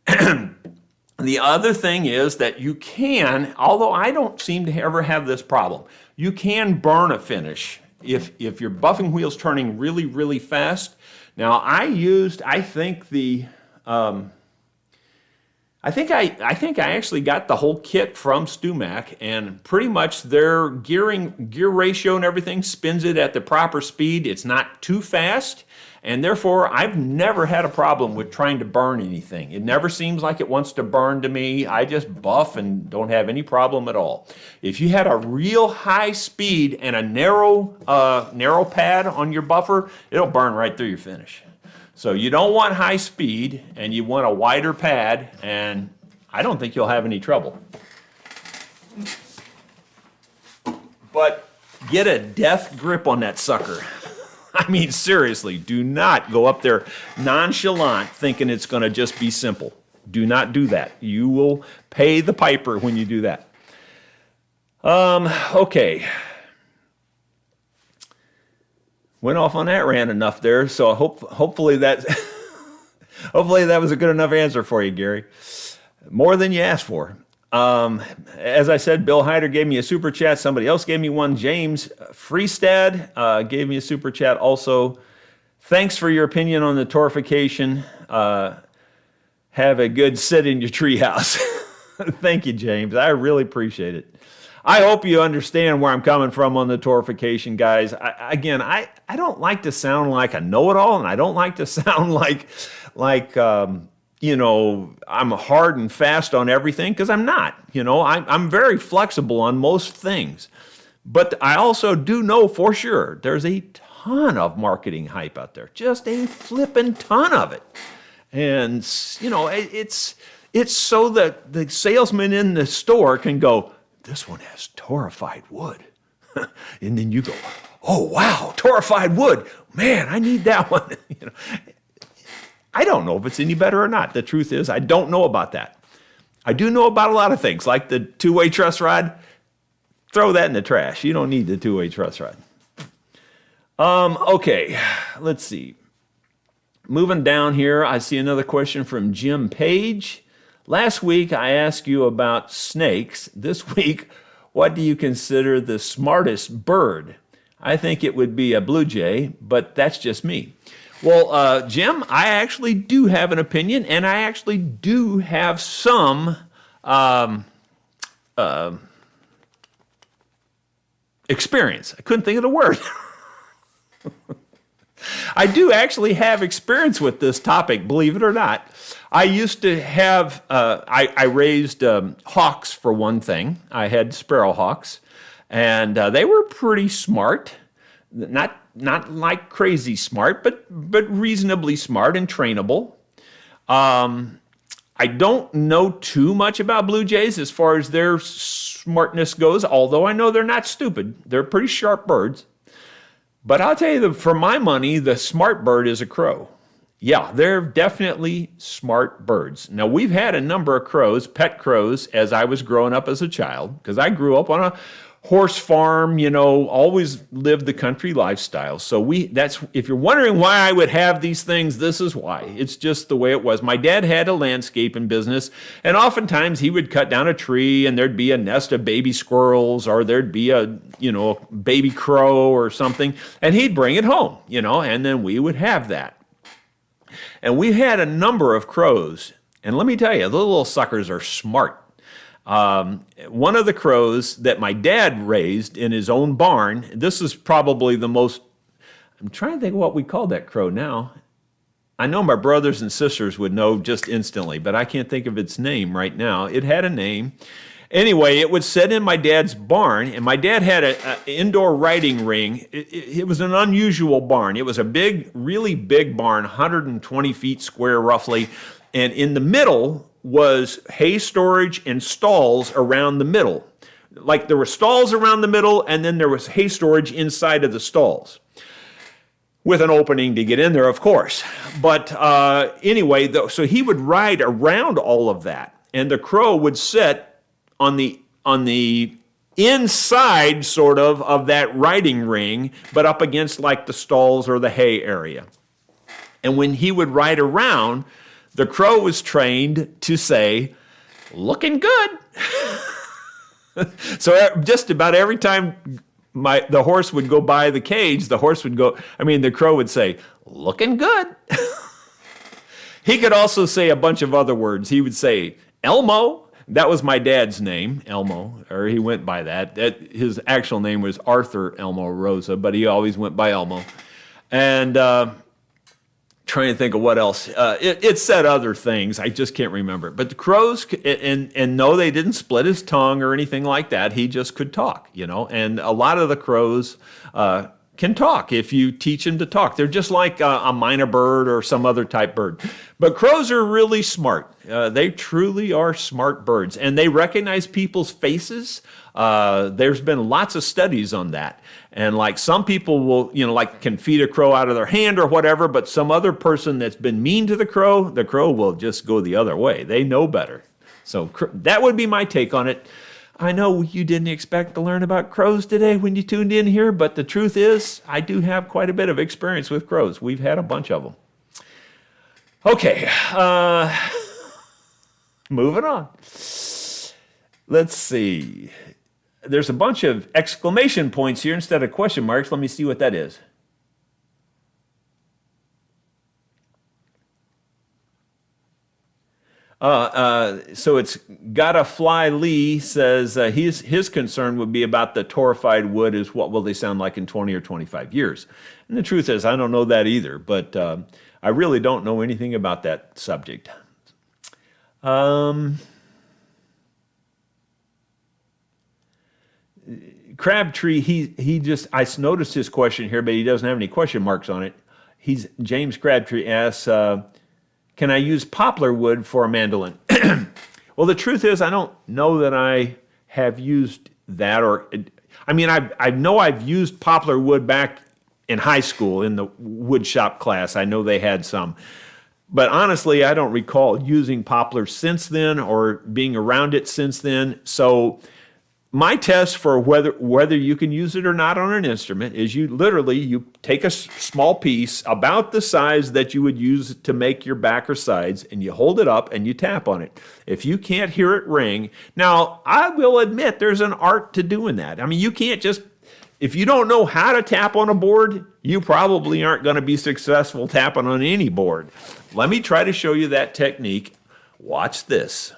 S1: The other thing is that you can, although I don't seem to ever have this problem, you can burn a finish if your buffing wheel's turning really, really fast. Now I think I actually got the whole kit from StewMac, and pretty much their gear ratio and everything spins it at the proper speed. It's not too fast, and therefore I've never had a problem with trying to burn anything. It never seems like it wants to burn to me. I just buff and don't have any problem at all. If you had a real high speed and a narrow pad on your buffer, it'll burn right through your finish. So you don't want high speed, and you want a wider pad, and I don't think you'll have any trouble. But get a death grip on that sucker. I mean, seriously, do not go up there nonchalant thinking it's going to just be simple. Do not do that. You will pay the piper when you do that. Okay. Went off on that rant enough there, so hopefully that was a good enough answer for you, Gary. More than you asked for. As I said, Bill Hyder gave me a super chat. Somebody else gave me one. James Freestad gave me a super chat also. Thanks for your opinion on the torfication. Have a good sit in your treehouse. Thank you, James. I really appreciate it. I hope you understand where I'm coming from on the torfication, guys. I don't like to sound like a know-it-all, and I don't like to sound like you know, I'm hard and fast on everything, because I'm not. You know, I'm very flexible on most things. But I also do know for sure there's a ton of marketing hype out there, just a flippin' ton of it. And, you know, it's so that the salesman in the store can go, this one has torrified wood. And then you go, oh, wow, torrified wood. Man, I need that one. You know, I don't know if it's any better or not. The truth is, I don't know about that. I do know about a lot of things, like the two-way truss rod. Throw that in the trash. You don't need the two-way truss rod. Okay, let's see. Moving down here, I see another question from Jim Page. Last week, I asked you about snakes. This week, what do you consider the smartest bird? I think it would be a blue jay, but that's just me. Well, Jim, I actually do have an opinion, and I actually do have some experience. I couldn't think of the word. I do actually have experience with this topic, believe it or not. I used to have, I raised hawks for one thing. I had sparrow hawks, and they were pretty smart. Not like crazy smart, but reasonably smart and trainable. I don't know too much about blue jays as far as their smartness goes, although I know they're not stupid. They're pretty sharp birds. But I'll tell you, for my money, the smart bird is a crow. Yeah, they're definitely smart birds. Now, we've had a number of crows, pet crows, as I was growing up as a child, because I grew up on a horse farm, always lived the country lifestyle. So if you're wondering why I would have these things, this is why. It's just the way it was. My dad had a landscaping business, and oftentimes he would cut down a tree and there'd be a nest of baby squirrels, or there'd be a baby crow or something, and he'd bring it home, and then we would have that. And we had a number of crows, and let me tell you, the little suckers are smart. One of the crows that my dad raised in his own barn, this is probably the most, I'm trying to think of what we call that crow now. I know my brothers and sisters would know just instantly, but I can't think of its name right now. It had a name. Anyway, it would sit in my dad's barn, and my dad had an indoor riding ring. It was an unusual barn. It was a big, really big barn, 120 feet square roughly, and in the middle was hay storage and stalls around the middle. Like there were stalls around the middle, and then there was hay storage inside of the stalls, with an opening to get in there, of course. But anyway, so he would ride around all of that, and the crow would sit on the inside sort of that riding ring, but up against like the stalls or the hay area. And when he would ride around, the crow was trained to say, "Looking good." So just about every time the horse would go by the cage, the crow would say, "Looking good." He could also say a bunch of other words. He would say, "Elmo." That was my dad's name, Elmo, or he went by that. His actual name was Arthur Elmo Rosa, but he always went by Elmo. And trying to think of what else. It said other things. I just can't remember. But the crows, and no, they didn't split his tongue or anything like that. He just could talk, And a lot of the crows can talk if you teach them to talk. They're just like a minor bird or some other type bird. But crows are really smart. They truly are smart birds, and they recognize people's faces. There's been lots of studies on that. And like some people will, can feed a crow out of their hand or whatever, but some other person that's been mean to the crow will just go the other way. They know better. So that would be my take on it. I know you didn't expect to learn about crows today when you tuned in here, but the truth is, I do have quite a bit of experience with crows. We've had a bunch of them. Okay, moving on. Let's see. There's a bunch of exclamation points here instead of question marks. Let me see what that is. So it's Gotta Fly Lee says his concern would be about the torrefied wood is what will they sound like in 20 or 25 years. And the truth is, I don't know that either, but I really don't know anything about that subject. Crabtree, I noticed his question here, but he doesn't have any question marks on it. James Crabtree asks, can I use poplar wood for a mandolin? Well, the truth is, I don't know that I have used that, I know I've used poplar wood back in high school in the wood shop class. I know they had some. But honestly, I don't recall using poplar since then or being around it since then. So my test for whether you can use it or not on an instrument is you take a small piece about the size that you would use to make your back or sides, and you hold it up and you tap on it. If you can't hear it ring, now I will admit there's an art to doing that. I mean, you can't just, if you don't know how to tap on a board, you probably aren't going to be successful tapping on any board. Let me try to show you that technique. Watch this.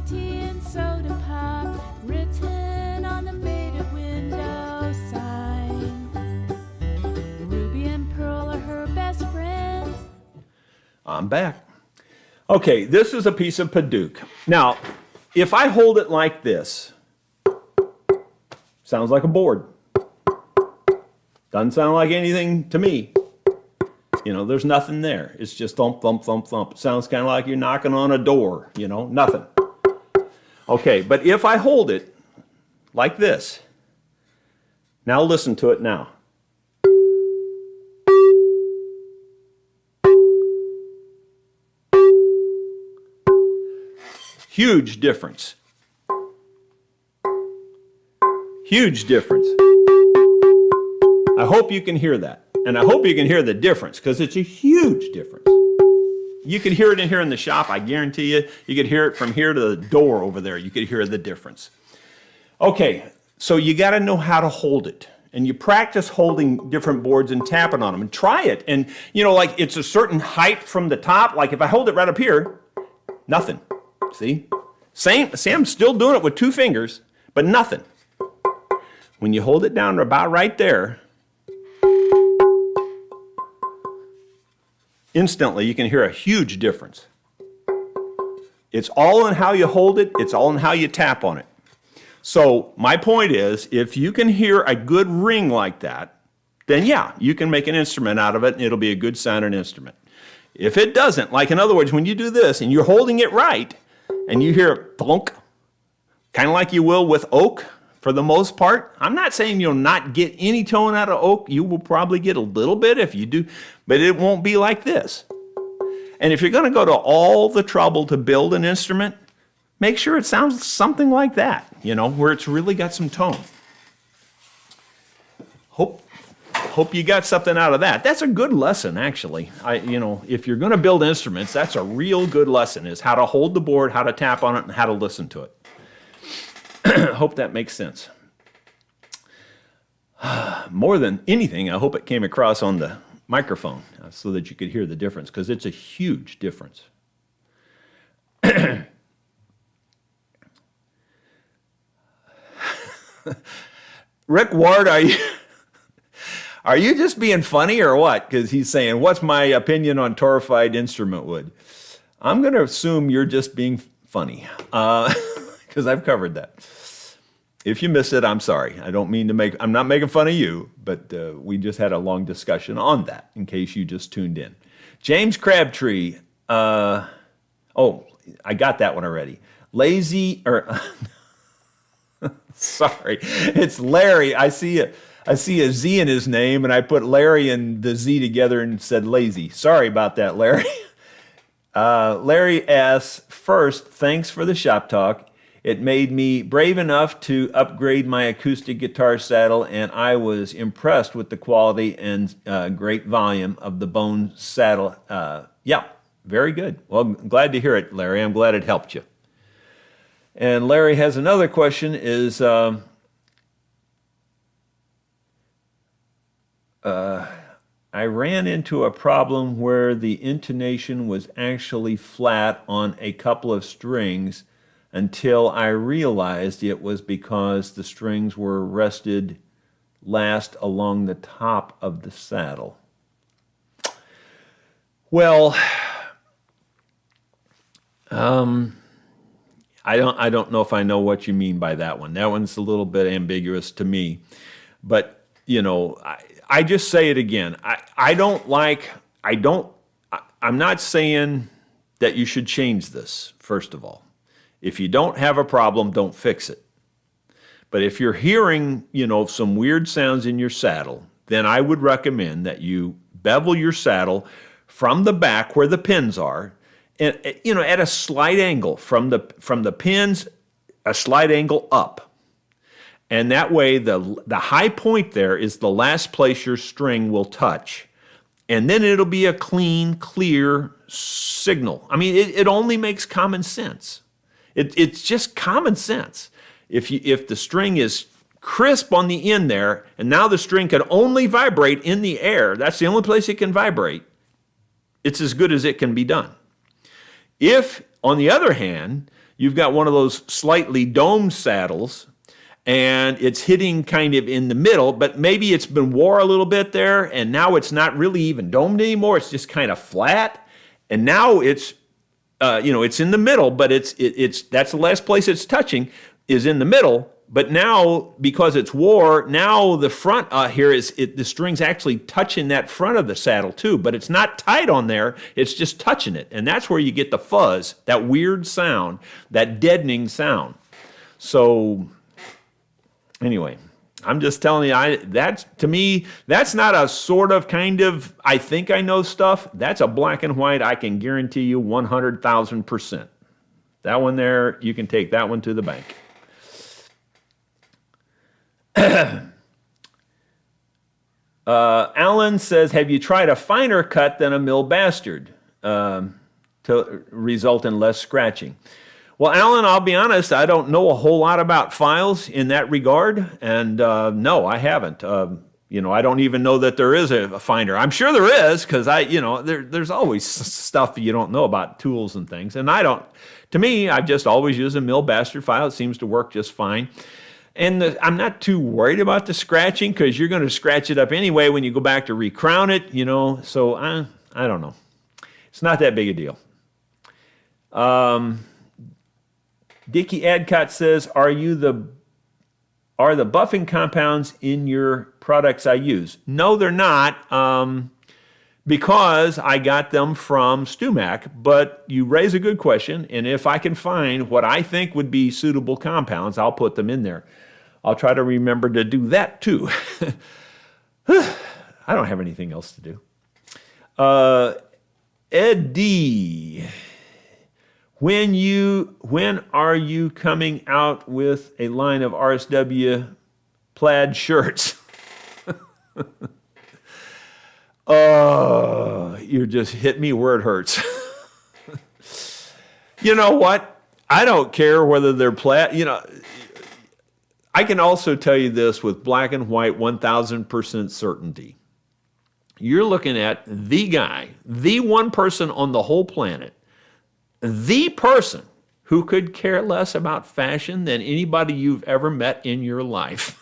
S2: Tea and soda pop written on the faded window sign. Ruby and Pearl are her best friends.
S1: I'm back. Okay, this is a piece of Paduke. Now, if I hold it like this, sounds like a board. Doesn't sound like anything to me. There's nothing there. It's just thump, thump, thump, thump. It sounds kind of like you're knocking on a door, nothing. Okay, but if I hold it like this, now listen to it now. Huge difference. Huge difference. I hope you can hear that. And I hope you can hear the difference, because it's a huge difference. You could hear it in here in the shop, I guarantee you. You could hear it from here to the door over there. You could hear the difference. Okay, so you got to know how to hold it. And you practice holding different boards and tapping on them. And try it. And, you know, like it's a certain height from the top. Like if I hold it right up here, nothing. See? See, I'm still doing it with 2 fingers, but nothing. When you hold it down about right there, instantly you can hear a huge difference. It's all in how you hold it. It's all in how you tap on it. So my point is, if you can hear a good ring like that, then yeah, you can make an instrument out of it and it'll be a good sounding instrument. If it doesn't, like in other words, when you do this and you're holding it right and you hear a thunk, kind of like you will with oak for the most part. I'm not saying you'll not get any tone out of oak. You will probably get a little bit if you do, but it won't be like this. And if you're going to go to all the trouble to build an instrument, make sure it sounds something like that, you know, where it's really got some tone. Hope you got something out of that. That's a good lesson, actually. You know, if you're going to build instruments, that's a real good lesson, is how to hold the board, how to tap on it, and how to listen to it. Hope that makes sense. More than anything, I hope it came across on the microphone so that you could hear the difference, because it's a huge difference. Rick Ward, are you just being funny or what? Because he's saying, what's my opinion on torrefied instrument wood? I'm going to assume you're just being funny, because I've covered that. If you missed it, I'm sorry. I'm not making fun of you, but we just had a long discussion on that, in case you just tuned in. James Crabtree, I got that one already. Sorry, it's Larry. I see a Z in his name, and I put Larry and the Z together and said lazy. Sorry about that, Larry. Larry asks, first, thanks for the shop talk. It made me brave enough to upgrade my acoustic guitar saddle, and I was impressed with the quality and great volume of the bone saddle. Yeah, very good. Well, I'm glad to hear it, Larry. I'm glad it helped you. And Larry has another question, is I ran into a problem where the intonation was actually flat on a couple of strings until I realized it was because the strings were rested last along the top of the saddle. Well, I don't know if I know what you mean by that one. That one's a little bit ambiguous to me. But, you know, I just say it again. I'm not saying that you should change this, first of all. If you don't have a problem, don't fix it. But if you're hearing, you know, some weird sounds in your saddle, then I would recommend that you bevel your saddle from the back where the pins are, and, you know, at a slight angle from the pins, a slight angle up. And that way the high point there is the last place your string will touch. And then it'll be a clean, clear signal. I mean, it only makes common sense. It's just common sense. If the string is crisp on the end there, and now the string can only vibrate in the air, that's the only place it can vibrate, it's as good as it can be done. If, on the other hand, you've got one of those slightly domed saddles, and it's hitting kind of in the middle, but maybe it's been wore a little bit there, and now it's not really even domed anymore, it's just kind of flat, and now it's it's in the middle, but it's that's the last place it's touching is in the middle. But now, because it's wore, now the front here the string's actually touching that front of the saddle too. But it's not tight on there; it's just touching it, and that's where you get the fuzz, that weird sound, that deadening sound. So, anyway, I'm just telling you, to me, that's not a sort of kind of, I think I know stuff. That's a black and white, I can guarantee you 100,000%. That one there, you can take that one to the bank. Alan says, have you tried a finer cut than a mill bastard to result in less scratching? Well, Alan, I'll be honest, I don't know a whole lot about files in that regard, and no, I haven't. I don't even know that there is a finder. I'm sure there is, because there's always stuff you don't know about tools and things, and to me, I've just always used a mill bastard file. It seems to work just fine. And I'm not too worried about the scratching, because you're going to scratch it up anyway when you go back to recrown it, so I don't know. It's not that big a deal. Dickie Adcott says, are the buffing compounds in your products I use? No, they're not, because I got them from StuMac, but you raise a good question, and if I can find what I think would be suitable compounds, I'll put them in there. I'll try to remember to do that too. I don't have anything else to do. Ed D, when are you coming out with a line of RSW plaid shirts? Oh, you just hit me where it hurts. You know what? I don't care whether they're plaid. I can also tell you this with black and white 1,000% certainty. You're looking at the guy, the one person on the whole planet, the person who could care less about fashion than anybody you've ever met in your life.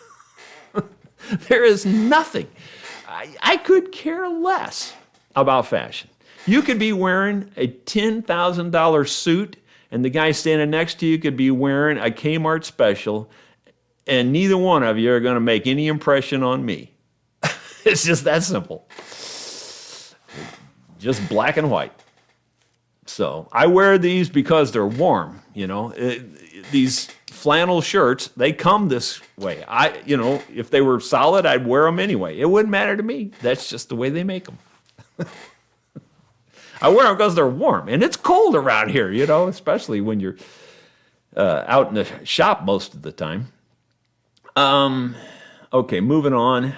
S1: There is nothing. I could care less about fashion. You could be wearing a $10,000 suit, and the guy standing next to you could be wearing a Kmart special, and neither one of you are going to make any impression on me. It's just that simple. Just black and white. So I wear these because they're warm, these flannel shirts, they come this way. If they were solid, I'd wear them anyway. It wouldn't matter to me. That's just the way they make them. I wear them because they're warm, and it's cold around here, especially when you're out in the shop most of the time. Okay, moving on.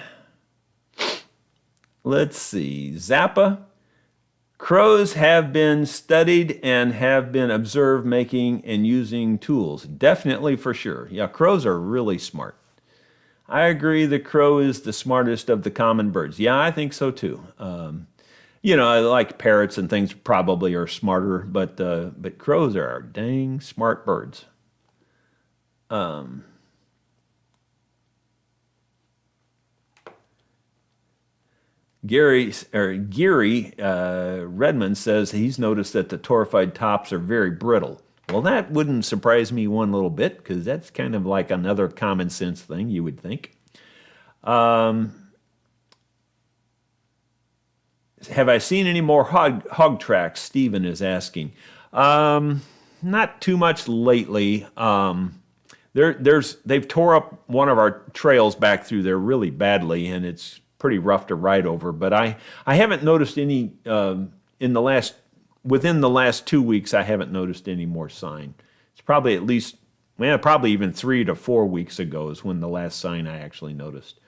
S1: Let's see. Zappa. Crows have been studied and have been observed making and using tools. Definitely, for sure. Yeah, crows are really smart. I agree the crow is the smartest of the common birds. Yeah, I think so too. Like parrots and things probably are smarter, but crows are dang smart birds. Geary Redmond says he's noticed that the torrefied tops are very brittle. Well, that wouldn't surprise me one little bit, because that's kind of like another common sense thing, you would think. Have I seen any more hog tracks? Stephen is asking. Not too much lately. They've tore up one of our trails back through there really badly, and it's pretty rough to ride over, but I haven't noticed any within the last 2 weeks. I haven't noticed any more sign. It's probably probably even 3 to 4 weeks ago is when the last sign I actually noticed.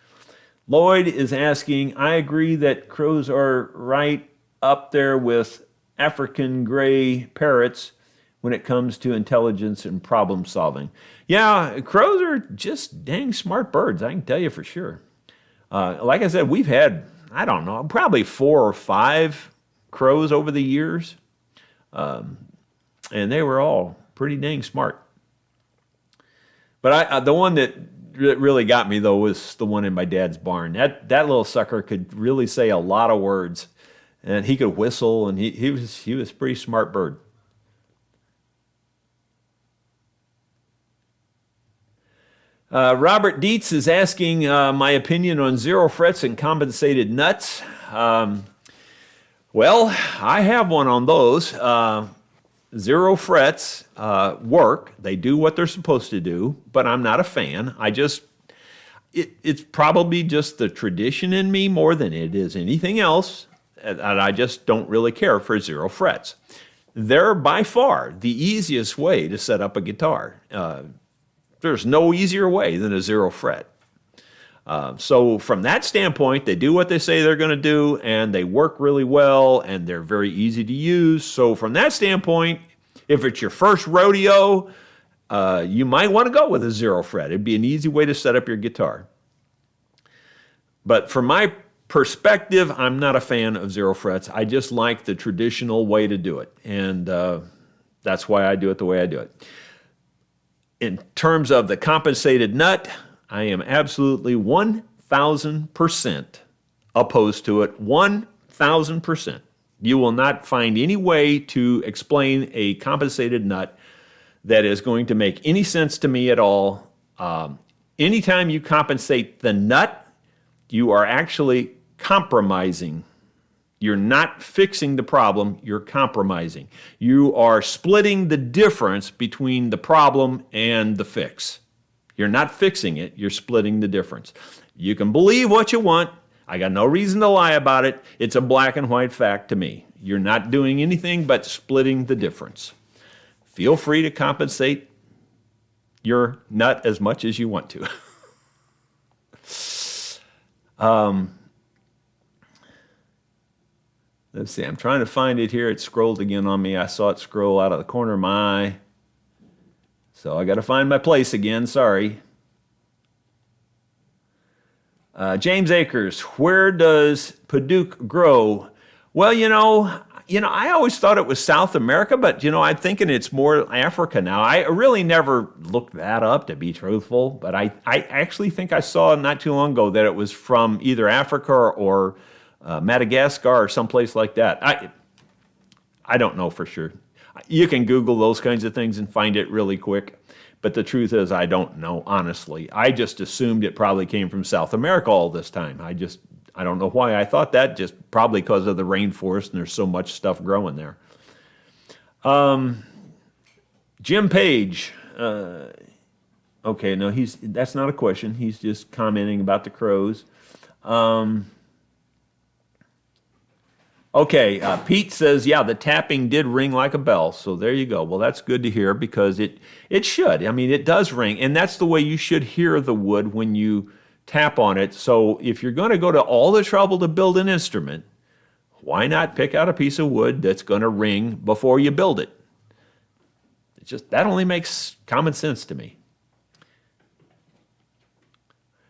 S1: Lloyd is asking, I agree that crows are right up there with African gray parrots when it comes to intelligence and problem solving. Yeah, crows are just dang smart birds, I can tell you for sure. Like I said, we've had, I don't know, probably 4 or 5 crows over the years. And they were all pretty dang smart. But the one that really got me, though, was the one in my dad's barn. That little sucker could really say a lot of words. And he could whistle, and he was a pretty smart bird. Robert Dietz is asking my opinion on zero frets and compensated nuts. Well, I have one on those. Zero frets work. They do what they're supposed to do, but I'm not a fan. It's probably just the tradition in me more than it is anything else, and I just don't really care for zero frets. they're by far the easiest way to set up a guitar. There's no easier way than a 0 fret. So from that standpoint, they do what they say they're going to do, and they work really well, and they're very easy to use. So from that standpoint, if it's your first rodeo, you might want to go with a 0 fret. It'd be an easy way to set up your guitar. But from my perspective, I'm not a fan of 0 frets. I just like the traditional way to do it, and that's why I do it the way I do it. In terms of the compensated nut, I am absolutely 1,000% opposed to it. 1,000%. You will not find any way to explain a compensated nut that is going to make any sense to me at all. Anytime you compensate the nut, you are actually compromising. You're not fixing the problem, you're compromising. You are splitting the difference between the problem and the fix. You're not fixing it, you're splitting the difference. You can believe what you want. I got no reason to lie about it. It's a black and white fact to me. You're not doing anything but splitting the difference. Feel free to compensate your nut as much as you want to. Let's see, I'm trying to find it here. It scrolled again on me. I saw it scroll out of the corner of my eye. So I got to find my place again, sorry. James Akers, where does Padauk grow? Well, I always thought it was South America, but, I'm thinking it's more Africa now. I really never looked that up, to be truthful, but I actually think I saw not too long ago that it was from either Africa or Madagascar or someplace like that. I don't know for sure. You can Google those kinds of things and find it really quick, but the truth is I don't know, honestly. I just assumed it probably came from South America all this time. I don't know why I thought that, just probably because of the rainforest and there's so much stuff growing there. Jim Page. Okay, no, that's not a question. He's just commenting about the crows. Okay, Pete says, yeah, the tapping did ring like a bell. So there you go. Well, that's good to hear because it should. I mean, it does ring. And that's the way you should hear the wood when you tap on it. So if you're going to go to all the trouble to build an instrument, why not pick out a piece of wood that's going to ring before you build it? That only makes common sense to me.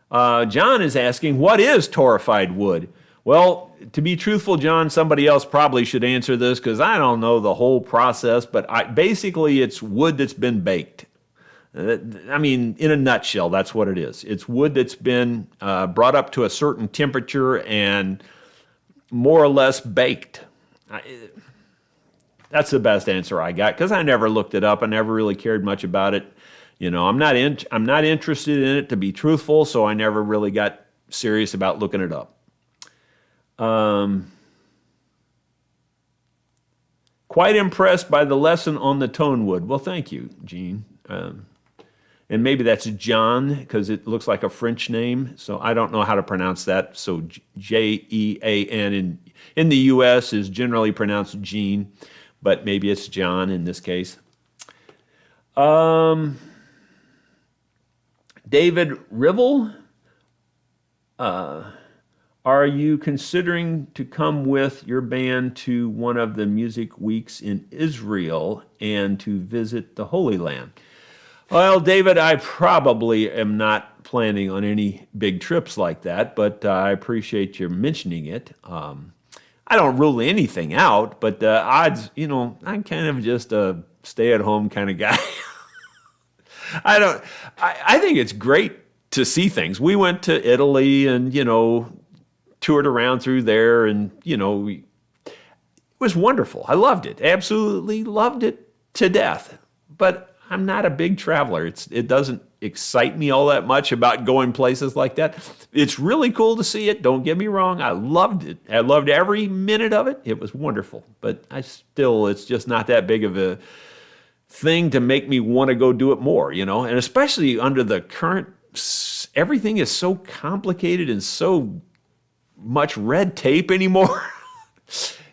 S1: John is asking, what is torrefied wood? Well, to be truthful, John, somebody else probably should answer this because I don't know the whole process, but basically it's wood that's been baked. I mean, in a nutshell, that's what it is. It's wood that's been brought up to a certain temperature and more or less baked. That's the best answer I got because I never looked it up. I never really cared much about it. I'm not interested in it, to be truthful, so I never really got serious about looking it up. Quite impressed by the lesson on the tone wood. Well, thank you, Gene. And maybe that's John because it looks like a French name. So I don't know how to pronounce that. So Jean in the U.S. is generally pronounced Gene, but maybe it's John in this case. David Rivel. Are you considering to come with your band to one of the music weeks in Israel and to visit the Holy Land? Well, David, I probably am not planning on any big trips like that, but I appreciate your mentioning it. I don't rule anything out, but the odds, I'm kind of just a stay-at-home kind of guy. I think it's great to see things. We went to Italy and, toured around through there and, it was wonderful. I loved it. Absolutely loved it to death. But I'm not a big traveler. It doesn't excite me all that much about going places like that. It's really cool to see it. Don't get me wrong. I loved it. I loved every minute of it. It was wonderful. But it's just not that big of a thing to make me want to go do it more, and especially under the current, everything is so complicated and so much red tape anymore.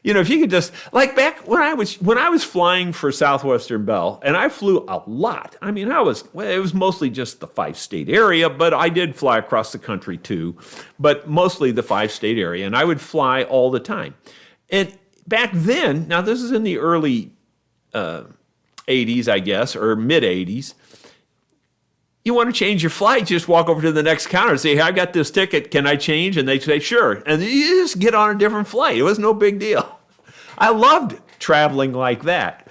S1: If you could just, like back when I was flying for Southwestern Bell, and I flew a lot. I mean, it was mostly just the 5-state area, but I did fly across the country too, but mostly the 5-state area, and I would fly all the time. And back then, now this is in the early 80s, I guess, or mid 80s. You want to change your flight, just walk over to the next counter and say, hey, I got this ticket, can I change? And they say, sure. And you just get on a different flight. It was no big deal. I loved traveling like that,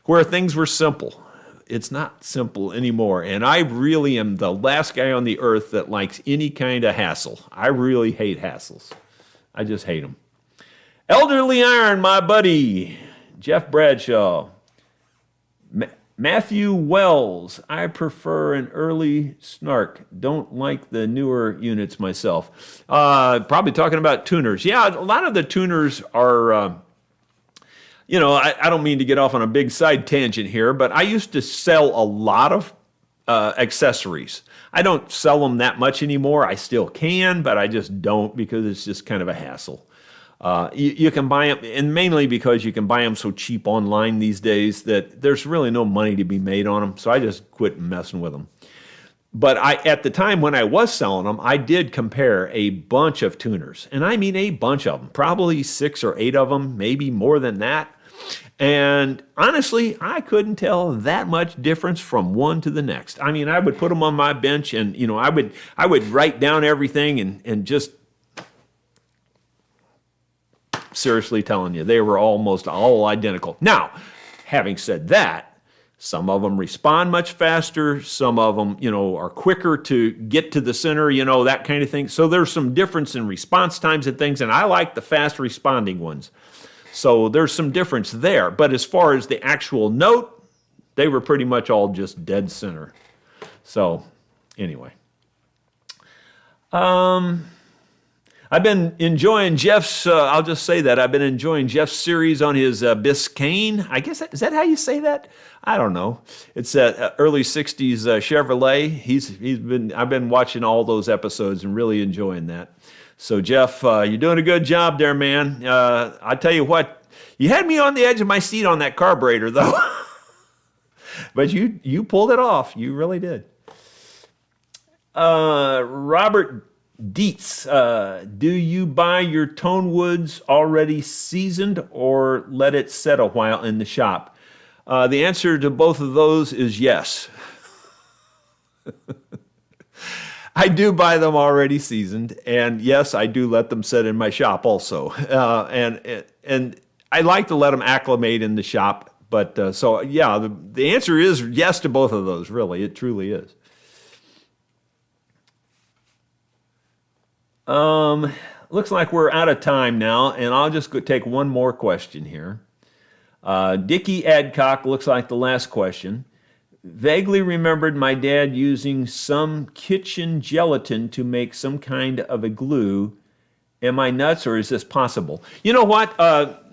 S1: where things were simple. It's not simple anymore. And I really am the last guy on the earth that likes any kind of hassle. I really hate hassles. I just hate them. Elderly Iron, my buddy, Jeff Bradshaw. Matthew Wells, I prefer an early snark. Don't like the newer units myself. Probably talking about tuners. Yeah, a lot of the tuners are, I don't mean to get off on a big side tangent here, but I used to sell a lot of accessories. I don't sell them that much anymore. I still can, but I just don't because it's just kind of a hassle. You can buy them, and mainly because you can buy them so cheap online these days that there's really no money to be made on them. So I just quit messing with them. But at the time when I was selling them, I did compare a bunch of tuners, and I mean a bunch of them, probably 6 or 8 of them, maybe more than that. And honestly, I couldn't tell that much difference from one to the next. I mean, I would put them on my bench, and I would write down everything and just. Seriously telling you, they were almost all identical. Now, having said that, some of them respond much faster. Some of them, are quicker to get to the center, that kind of thing. So there's some difference in response times and things, and I like the fast responding ones. So there's some difference there. But as far as the actual note, they were pretty much all just dead center. So anyway. I've been enjoying Jeff's, I'll just say that, I've been enjoying Jeff's series on his Biscayne. I guess, is that how you say that? I don't know. It's that early 60s Chevrolet. I've been watching all those episodes and really enjoying that. So Jeff, you're doing a good job there, man. I tell you what, you had me on the edge of my seat on that carburetor though. But you pulled it off. You really did. Robert Dietz, do you buy your tone woods already seasoned or let it set a while in the shop? The answer to both of those is yes. I do buy them already seasoned, and yes, I do let them sit in my shop also. And I like to let them acclimate in the shop. But so yeah, the answer is yes to both of those. Really, it truly is. Looks like we're out of time now, and I'll just go take one more question here. Dickie Adcock looks like the last question. Vaguely remembered my dad using some kitchen gelatin to make some kind of a glue. Am I nuts, or is this possible? You know what?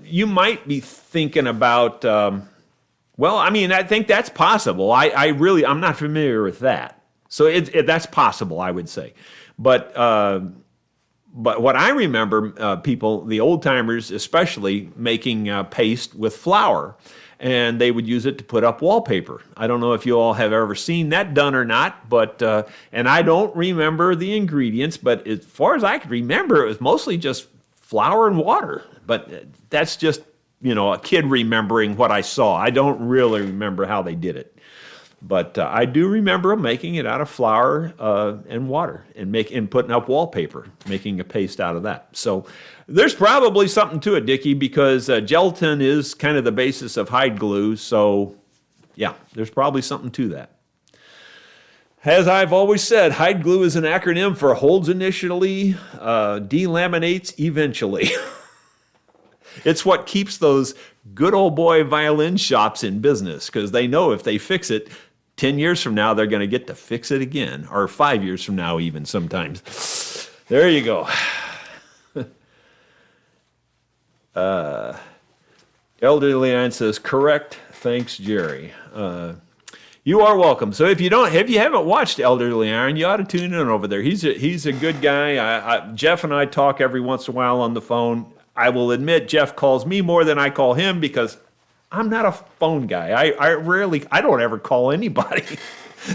S1: You might be thinking about, I think that's possible. I'm not familiar with that. So that's possible, I would say. But what I remember, people, the old timers especially, making paste with flour, and they would use it to put up wallpaper. I don't know if you all have ever seen that done or not, but and I don't remember the ingredients, but as far as I can remember, it was mostly just flour and water. But that's just, a kid remembering what I saw. I don't really remember how they did it. But I do remember making it out of flour and water and putting up wallpaper, making a paste out of that. So there's probably something to it, Dickie, because gelatin is kind of the basis of hide glue. So yeah, there's probably something to that. As I've always said, hide glue is an acronym for holds initially, delaminates eventually. It's what keeps those good old boy violin shops in business, because they know if they fix it, 10 years from now, they're going to get to fix it again, or 5 years from now even sometimes. There you go. Elderly Ann says, correct, thanks, Jerry. You are welcome. So if you haven't watched Elderly Iron, you ought to tune in over there. He's a good guy. Jeff and I talk every once in a while on the phone. I will admit Jeff calls me more than I call him because I'm not a phone guy. I don't ever call anybody.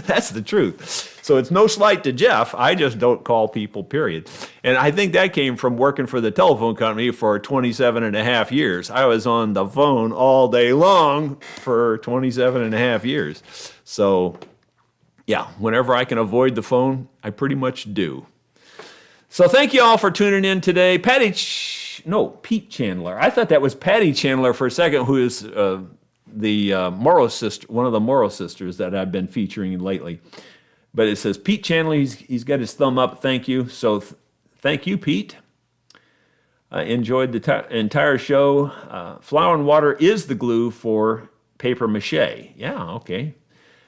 S1: That's the truth. So it's no slight to Jeff. I just don't call people, period. And I think that came from working for the telephone company for 27 and a half years. I was on the phone all day long for 27 and a half years. So yeah, whenever I can avoid the phone, I pretty much do. So thank you all for tuning in today. Pete Chandler. I thought that was Patty Chandler for a second, who is the Morrow sister, one of the Morrow sisters that I've been featuring lately. But it says Pete Chandler. He's got his thumb up. Thank you. So thank you, Pete. I enjoyed the entire show. Flour and water is the glue for paper mache. Yeah, okay.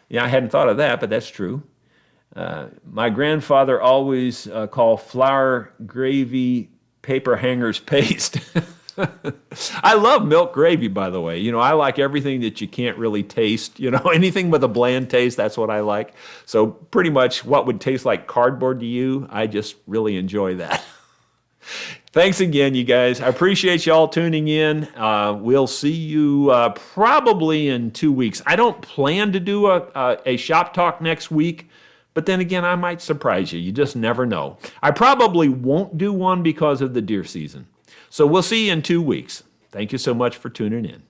S1: Yeah, I hadn't thought of that, but that's true. My grandfather always called flour gravy paper hangers paste. I love milk gravy, by the way. I like everything that you can't really taste. Anything with a bland taste, that's what I like. So pretty much what would taste like cardboard to you, I just really enjoy that. Thanks again, you guys. I appreciate you all tuning in. We'll see you probably in 2 weeks. I don't plan to do a shop talk next week, but then again, I might surprise you. You just never know. I probably won't do one because of the deer season. So we'll see you in 2 weeks. Thank you so much for tuning in.